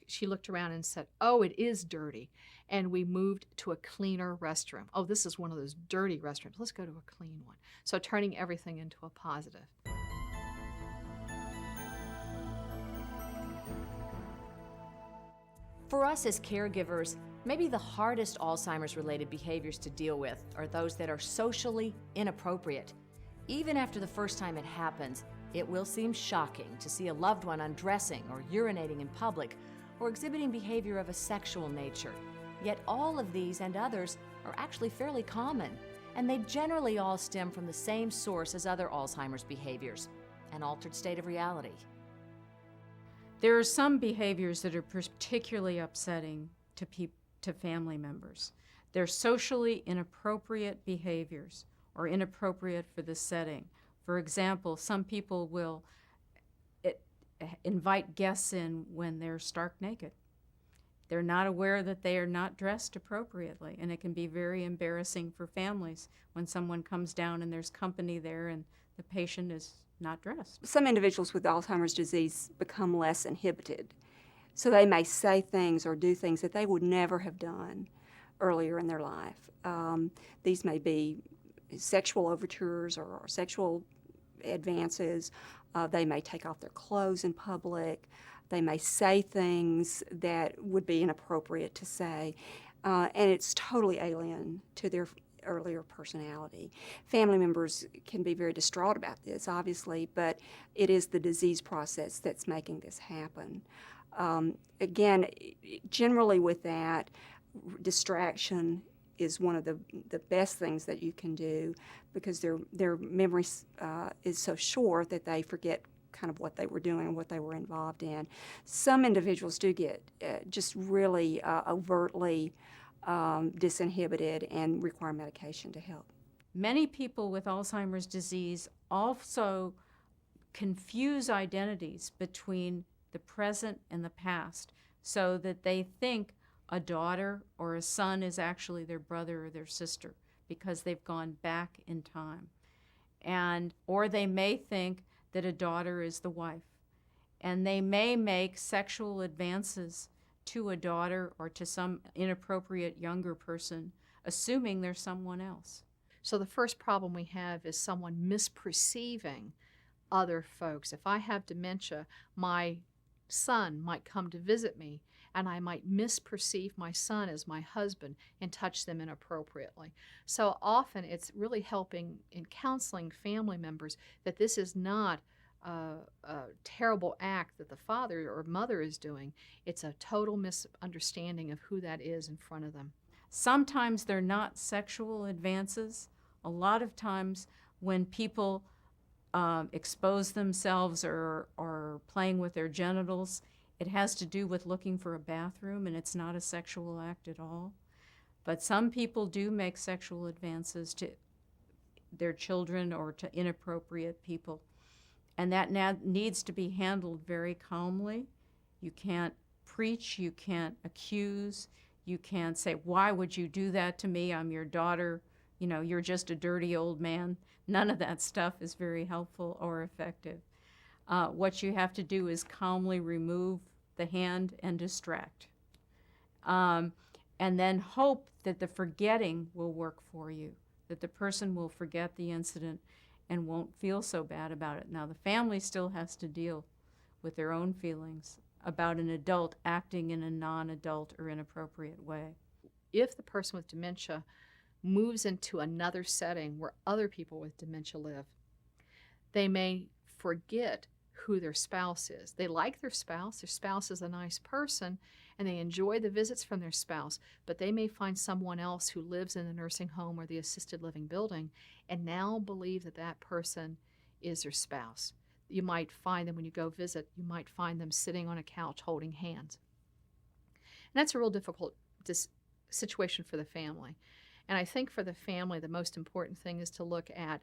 she looked around and said, oh, it is dirty. And we moved to a cleaner restroom. Oh, this is one of those dirty restrooms. Let's go to a clean one. So turning everything into a positive. For us as caregivers, maybe the hardest Alzheimer's-related behaviors to deal with are those that are socially inappropriate. Even after the first time it happens, it will seem shocking to see a loved one undressing or urinating in public or exhibiting behavior of a sexual nature. Yet all of these and others are actually fairly common, and they generally all stem from the same source as other Alzheimer's behaviors, an altered state of reality. There are some behaviors that are particularly upsetting to family members. They're socially inappropriate behaviors or inappropriate for the setting. For example, some people will invite guests in when they're stark naked. They're not aware that they are not dressed appropriately, and it can be very embarrassing for families when someone comes down and there's company there and the patient is not dressed. Some individuals with Alzheimer's disease become less inhibited, so they may say things or do things that they would never have done earlier in their life. These may be sexual overtures or sexual advances. They may take off their clothes in public. They may say things that would be inappropriate to say, and it's totally alien to their earlier personality. Family members can be very distraught about this, obviously, but it is the disease process that's making this happen. Again, generally with that, distraction is one of the best things that you can do, because their memory is so short that they forget kind of what they were doing and what they were involved in. Some individuals do get just really overtly disinhibited and require medication to help. Many people with Alzheimer's disease also confuse identities between the present and the past, so that they think a daughter or a son is actually their brother or their sister because they've gone back in time. Or they may think that a daughter is the wife. And they may make sexual advances to a daughter or to some inappropriate younger person, assuming they're someone else. So the first problem we have is someone misperceiving other folks. If I have dementia, my son might come to visit me, and I might misperceive my son as my husband and touch them inappropriately. So often it's really helping in counseling family members that this is not terrible act that the father or mother is doing. It's a total misunderstanding of who that is in front of them. Sometimes they're not sexual advances. A lot of times when people expose themselves or playing with their genitals, it has to do with looking for a bathroom, and it's not a sexual act at all. But some people do make sexual advances to their children or to inappropriate people. And that needs to be handled very calmly. You can't preach, you can't accuse, you can't say, why would you do that to me? I'm your daughter. You know, you're just a dirty old man. None of that stuff is very helpful or effective. What you have to do is calmly remove the hand and distract. And then hope that the forgetting will work for you, that the person will forget the incident and won't feel so bad about it. Now, the family still has to deal with their own feelings about an adult acting in a non-adult or inappropriate way. If the person with dementia moves into another setting where other people with dementia live, they may forget who their spouse is. They like their spouse is a nice person, and they enjoy the visits from their spouse, but they may find someone else who lives in the nursing home or the assisted living building and now believe that that person is their spouse. You might find them when you go visit, you might find them sitting on a couch holding hands. And that's a real difficult situation for the family. And I think for the family, the most important thing is to look at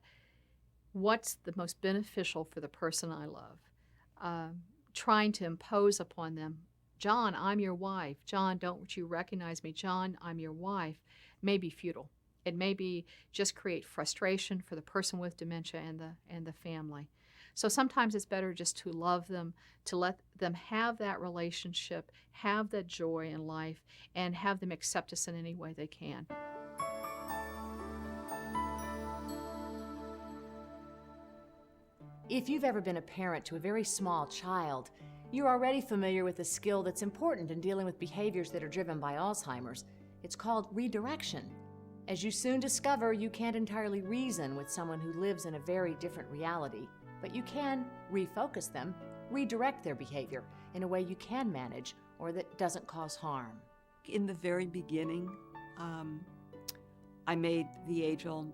what's the most beneficial for the person I love. Trying to impose upon them, John, I'm your wife. John, don't you recognize me? John, I'm your wife, may be futile. It may be just create frustration for the person with dementia and the family. So sometimes it's better just to love them, to let them have that relationship, have that joy in life, and have them accept us in any way they can. If you've ever been a parent to a very small child, you're already familiar with a skill that's important in dealing with behaviors that are driven by Alzheimer's. It's called redirection. As you soon discover, you can't entirely reason with someone who lives in a very different reality, but you can refocus them, redirect their behavior in a way you can manage or that doesn't cause harm. In the very beginning, I made the age-old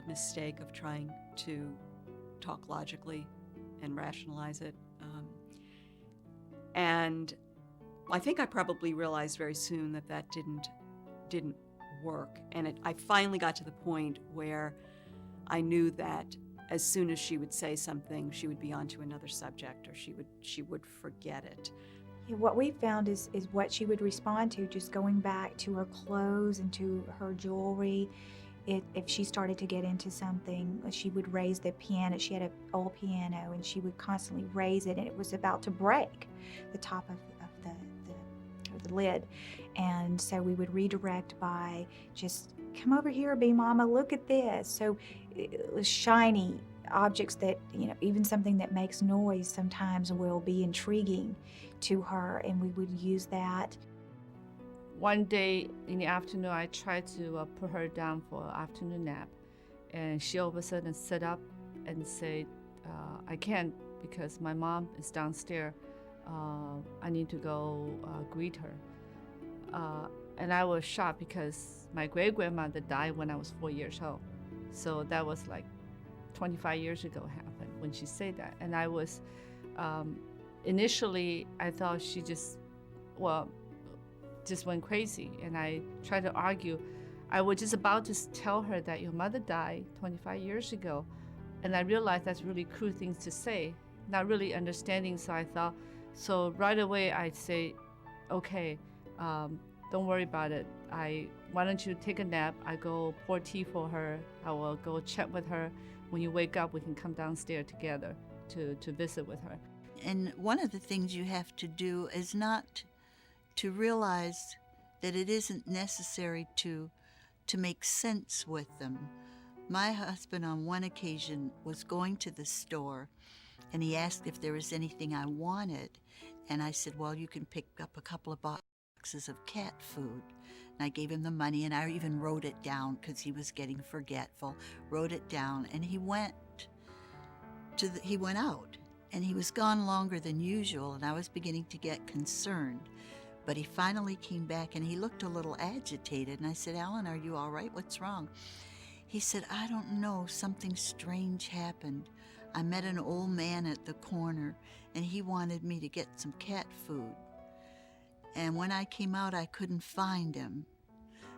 mistake of trying to talk logically and rationalize it. And I think I probably realized very soon that that didn't work. And I finally got to the point where I knew that as soon as she would say something, she would be on to another subject, or she would forget it. What we found is what she would respond to, just going back to her clothes and to her jewelry. If she started to get into something, she would raise the piano. She had an old piano, and she would constantly raise it, and it was about to break the top of the lid. And so we would redirect by just, come over here, Bee Mama, look at this. So it was shiny objects that, even something that makes noise sometimes will be intriguing to her, and we would use that. One day in the afternoon, I tried to put her down for an afternoon nap, and she all of a sudden sat up and said, I can't because my mom is downstairs. I need to go greet her. And I was shocked because my great-grandmother died when I was 4 years old. So that was like 25 years ago happened when she said that. And I was, initially, I thought she just went crazy, and I tried to argue. I was just about to tell her that your mother died 25 years ago, and I realized that's really cruel things to say, not really understanding. So right away I say, okay, don't worry about it. Why don't you take a nap? I go pour tea for her. I will go chat with her. When you wake up, we can come downstairs together to visit with her. And one of the things you have to do is not to realize that it isn't necessary to make sense with them. My husband on one occasion was going to the store, and he asked if there was anything I wanted, and I said, well, you can pick up a couple of boxes of cat food. And I gave him the money, and I even wrote it down because he was getting forgetful, wrote it down, and he went out. And he was gone longer than usual, and I was beginning to get concerned. But he finally came back, and he looked a little agitated. And I said, Alan, are you all right? What's wrong? He said, I don't know. Something strange happened. I met an old man at the corner, and he wanted me to get some cat food. And when I came out, I couldn't find him.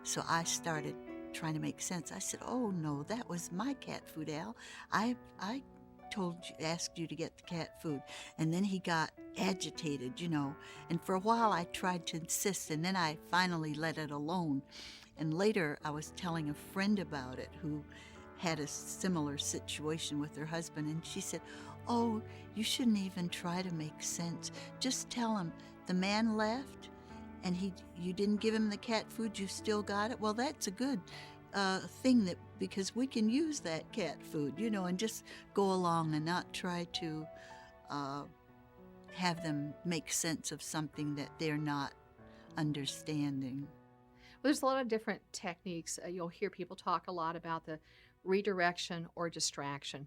So I started trying to make sense. I said, oh, no, that was my cat food, Al. I asked you to get the cat food. And then he got agitated, and for a while I tried to insist, and then I finally let it alone. And later I was telling a friend about it who had a similar situation with her husband, and she said, oh, you shouldn't even try to make sense. Just tell him the man left and you didn't give him the cat food, you still got it. Well, that's a good thing, because we can use that cat food, and just go along and not try to have them make sense of something that they're not understanding. Well, there's a lot of different techniques. You'll hear people talk a lot about the redirection or distraction.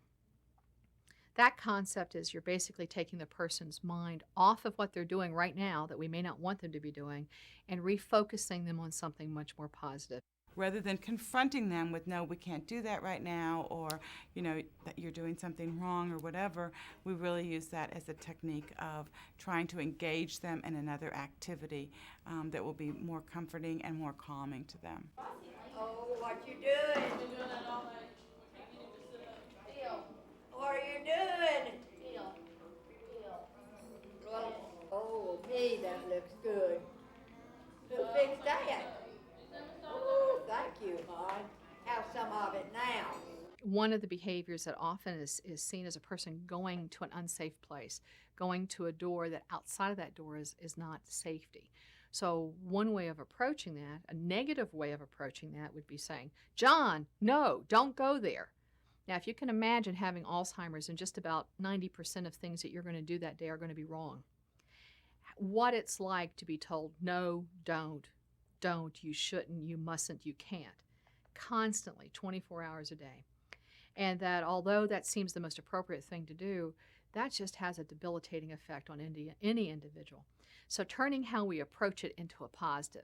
That concept is you're basically taking the person's mind off of what they're doing right now that we may not want them to be doing and refocusing them on something much more positive. Rather than confronting them with, no, we can't do that right now, or, that you're doing something wrong or whatever, we really use that as a technique of trying to engage them in another activity that will be more comforting and more calming to them. Oh, what you doing? What are you doing? Well, oh, me, that looks good. Who fixed that? Oh, thank you, hon. Have some of it now. One of the behaviors that often is seen as a person going to an unsafe place, going to a door that outside of that door is not safety. So one way of approaching that, a negative way of approaching that, would be saying, John, no, don't go there. Now, if you can imagine having Alzheimer's, and just about 90% of things that you're going to do that day are going to be wrong. What it's like to be told, no, don't, you shouldn't, you mustn't, you can't, constantly, 24 hours a day. And that although that seems the most appropriate thing to do, that just has a debilitating effect on any individual. So turning how we approach it into a positive.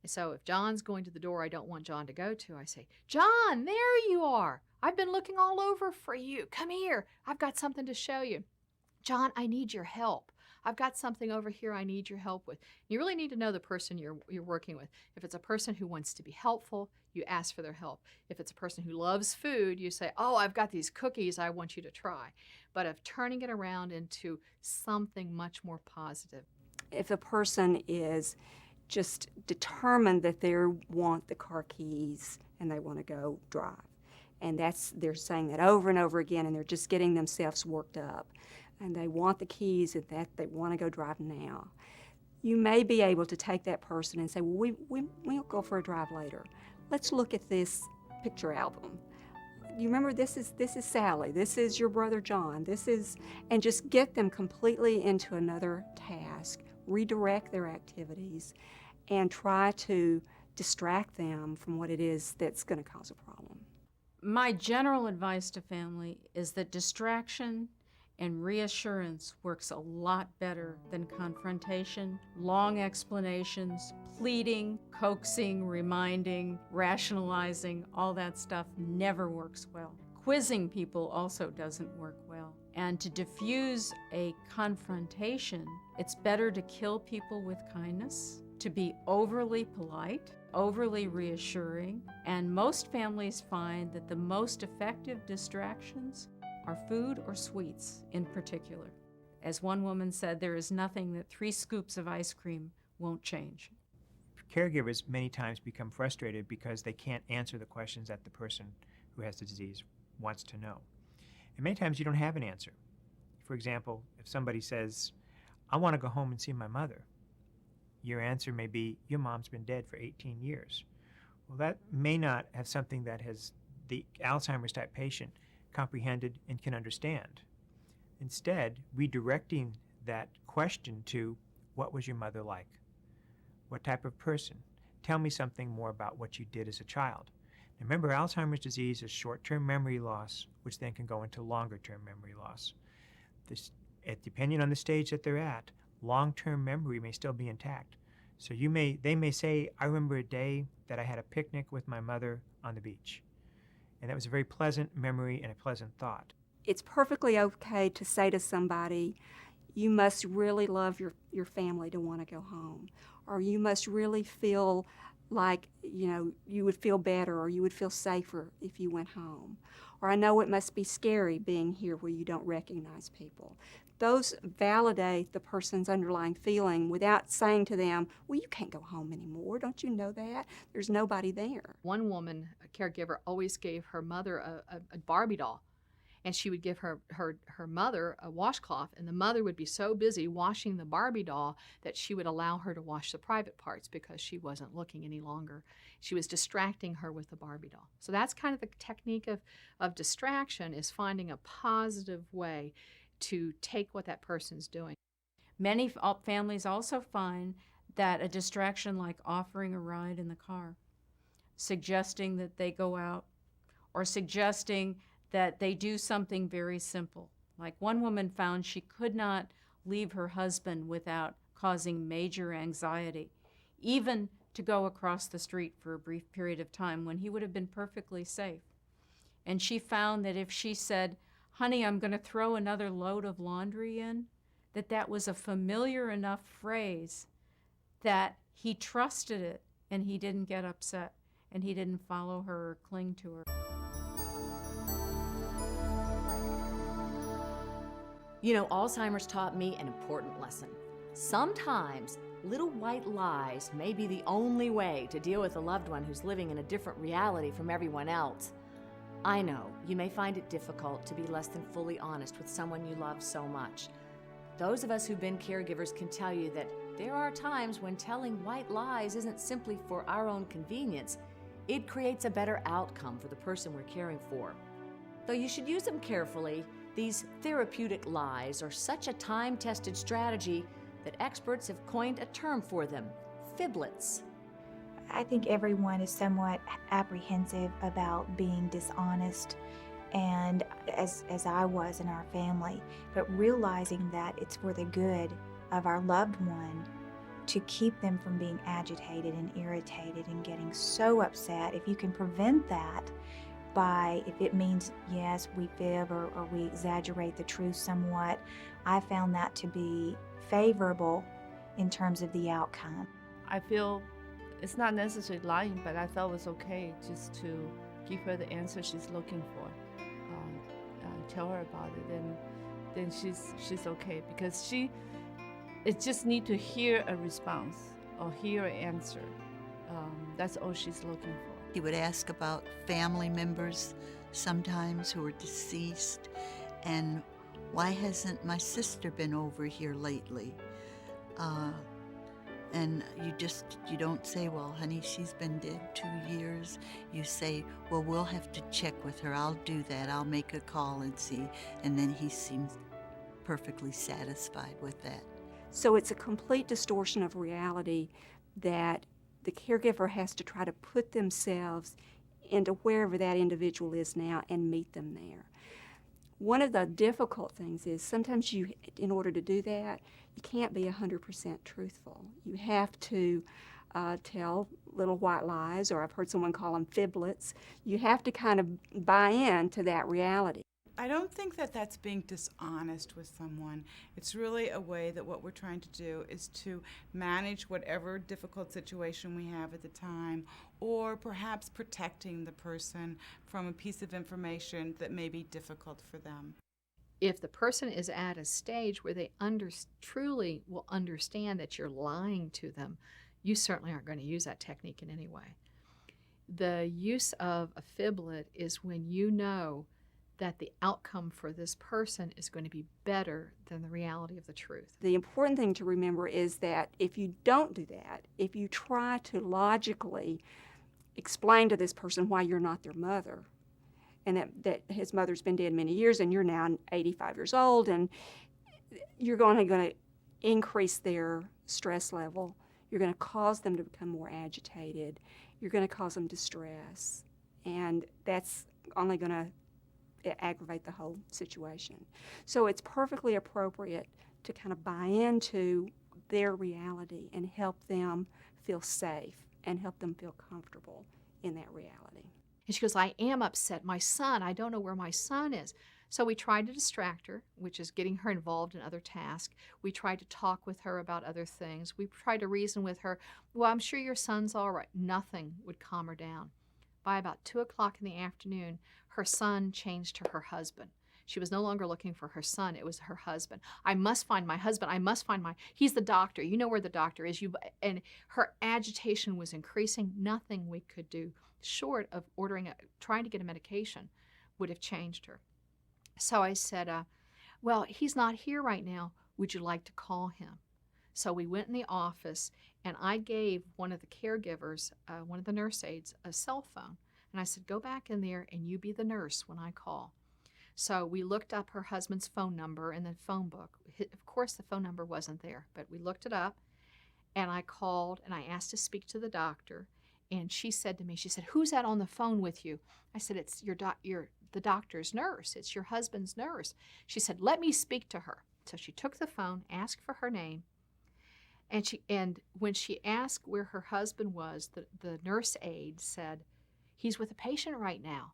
And so if John's going to the door I don't want John to go to, I say, John, there you are. I've been looking all over for you. Come here. I've got something to show you. John, I need your help. I've got something over here I need your help with. You really need to know the person you're working with. If it's a person who wants to be helpful, you ask for their help. If it's a person who loves food, you say, oh, I've got these cookies I want you to try. But of turning it around into something much more positive. If a person is just determined that they want the car keys and they want to go drive, and they're saying that over and over again, and they're just getting themselves worked up, and they want the keys and that they want to go drive now, you may be able to take that person and say, well, we'll go for a drive later. Let's look at this picture album. You remember, this is Sally, this is your brother John, and just get them completely into another task, redirect their activities, and try to distract them from what it is that's going to cause a problem. My general advice to family is that distraction and reassurance works a lot better than confrontation, long explanations, pleading, coaxing, reminding, rationalizing. All that stuff never works well. Quizzing people also doesn't work well. And to diffuse a confrontation, it's better to kill people with kindness, to be overly polite, overly reassuring, and most families find that the most effective distractions are food or sweets in particular. As one woman said, there is nothing that 3 scoops of ice cream won't change. Caregivers many times become frustrated because they can't answer the questions that the person who has the disease wants to know. And many times you don't have an answer. For example, if somebody says, I want to go home and see my mother, your answer may be, your mom's been dead for 18 years. Well, that may not have something that has the Alzheimer's type patient comprehended and can understand. Instead, redirecting that question to, what was your mother like? What type of person? Tell me something more about what you did as a child. Now, remember, Alzheimer's disease is short-term memory loss, which then can go into longer-term memory loss. depending on the stage that they're at, long-term memory may still be intact. So they may say, I remember a day that I had a picnic with my mother on the beach. And that was a very pleasant memory and a pleasant thought. It's perfectly okay to say to somebody, you must really love your family to want to go home. Or you must really feel like, you would feel better or you would feel safer if you went home. Or I know it must be scary being here where you don't recognize people. Those validate the person's underlying feeling without saying to them, well, you can't go home anymore. Don't you know that? There's nobody there. One woman, a caregiver, always gave her mother a Barbie doll. And she would give her mother a washcloth, and the mother would be so busy washing the Barbie doll that she would allow her to wash the private parts because she wasn't looking any longer. She was distracting her with the Barbie doll. So that's kind of the technique of distraction, is finding a positive way to take what that person's doing. Many families also find that a distraction like offering a ride in the car, suggesting that they go out, or suggesting that they do something very simple. Like one woman found she could not leave her husband without causing major anxiety, even to go across the street for a brief period of time when he would have been perfectly safe. And she found that if she said, honey, I'm going to throw another load of laundry in, that was a familiar enough phrase that he trusted it and he didn't get upset and he didn't follow her or cling to her. You know, Alzheimer's taught me an important lesson. Sometimes little white lies may be the only way to deal with a loved one who's living in a different reality from everyone else. I know you may find it difficult to be less than fully honest with someone you love so much. Those of us who've been caregivers can tell you that there are times when telling white lies isn't simply for our own convenience. It creates a better outcome for the person we're caring for. Though you should use them carefully, these therapeutic lies are such a time-tested strategy that experts have coined a term for them: fiblets. I think everyone is somewhat apprehensive about being dishonest, and as I was in our family, but realizing that it's for the good of our loved one to keep them from being agitated and irritated and getting so upset. If you can prevent that by, if it means, yes, we fib or we exaggerate the truth somewhat, I found that to be favorable in terms of the outcome. I feel it's not necessarily lying, but I thought it was okay just to give her the answer she's looking for. Tell her about it, and then she's okay, because it just need to hear a response or hear an answer. That's all she's looking for. He would ask about family members sometimes who are deceased, and why hasn't my sister been over here lately? And you don't say, well, honey, she's been dead 2 years. You say, well, we'll have to check with her. I'll do that. I'll make a call and see. And then he seems perfectly satisfied with that. So it's a complete distortion of reality that the caregiver has to try to put themselves into wherever that individual is now and meet them there. One of the difficult things is sometimes in order to do that, you can't be 100% truthful. You have to tell little white lies, or I've heard someone call them fiblets. You have to kind of buy into that reality. I don't think that that's being dishonest with someone. It's really a way that what we're trying to do is to manage whatever difficult situation we have at the time, or perhaps protecting the person from a piece of information that may be difficult for them. If the person is at a stage where they truly will understand that you're lying to them, you certainly aren't going to use that technique in any way. The use of a fiblet is when you know that the outcome for this person is going to be better than the reality of the truth. The important thing to remember is that if you don't do that, if you try to logically explain to this person why you're not their mother, and that his mother's been dead many years and you're now 85 years old, and you're going to increase their stress level, you're going to cause them to become more agitated, you're going to cause them distress, and that's only going to aggravate the whole situation. So it's perfectly appropriate to kind of buy into their reality and help them feel safe and help them feel comfortable in that reality. And she goes, I am upset. My son, I don't know where my son is. So we tried to distract her, which is getting her involved in other tasks. We tried to talk with her about other things. We tried to reason with her. Well, I'm sure your son's all right. Nothing would calm her down. By about 2 o'clock in the afternoon, her son changed to her husband. She was no longer looking for her son. It was her husband. I must find my husband. I must find he's the doctor. You know where the doctor is. And her agitation was increasing. Nothing we could do short of trying to get a medication would have changed her. So I said, well, he's not here right now. Would you like to call him? So we went in the office, and I gave one of the caregivers, one of the nurse aides, a cell phone. And I said, go back in there and you be the nurse when I call. So we looked up her husband's phone number in the phone book. Of course, the phone number wasn't there, but we looked it up, and I called, and I asked to speak to the doctor. And she said to me, she said, who's that on the phone with you? I said, it's the doctor's nurse. It's your husband's nurse. She said, let me speak to her. So she took the phone, asked for her name, and when she asked where her husband was, the nurse aide said, he's with a patient right now.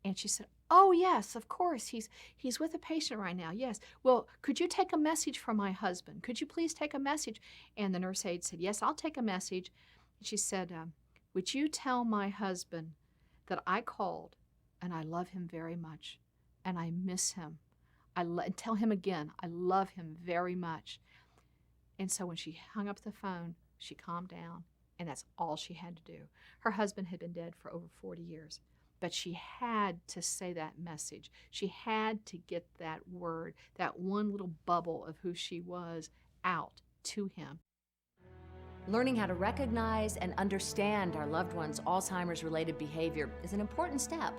And she said, oh, yes, of course, he's with a patient right now, yes. Well, could you take a message from my husband? Could you please take a message? And the nurse aide said, yes, I'll take a message. And she said, would you tell my husband that I called and I love him very much and I miss him? And tell him again, I love him very much. And so when she hung up the phone, she calmed down, and that's all she had to do. Her husband had been dead for over 40 years, but she had to say that message. She had to get that word, that one little bubble of who she was, out to him. Learning how to recognize and understand our loved ones' Alzheimer's-related behavior is an important step,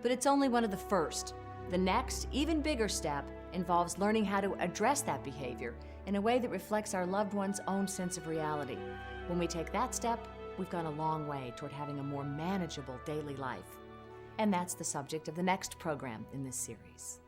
but it's only one of the first. The next, even bigger step involves learning how to address that behavior in a way that reflects our loved one's own sense of reality. When we take that step, we've gone a long way toward having a more manageable daily life. And that's the subject of the next program in this series.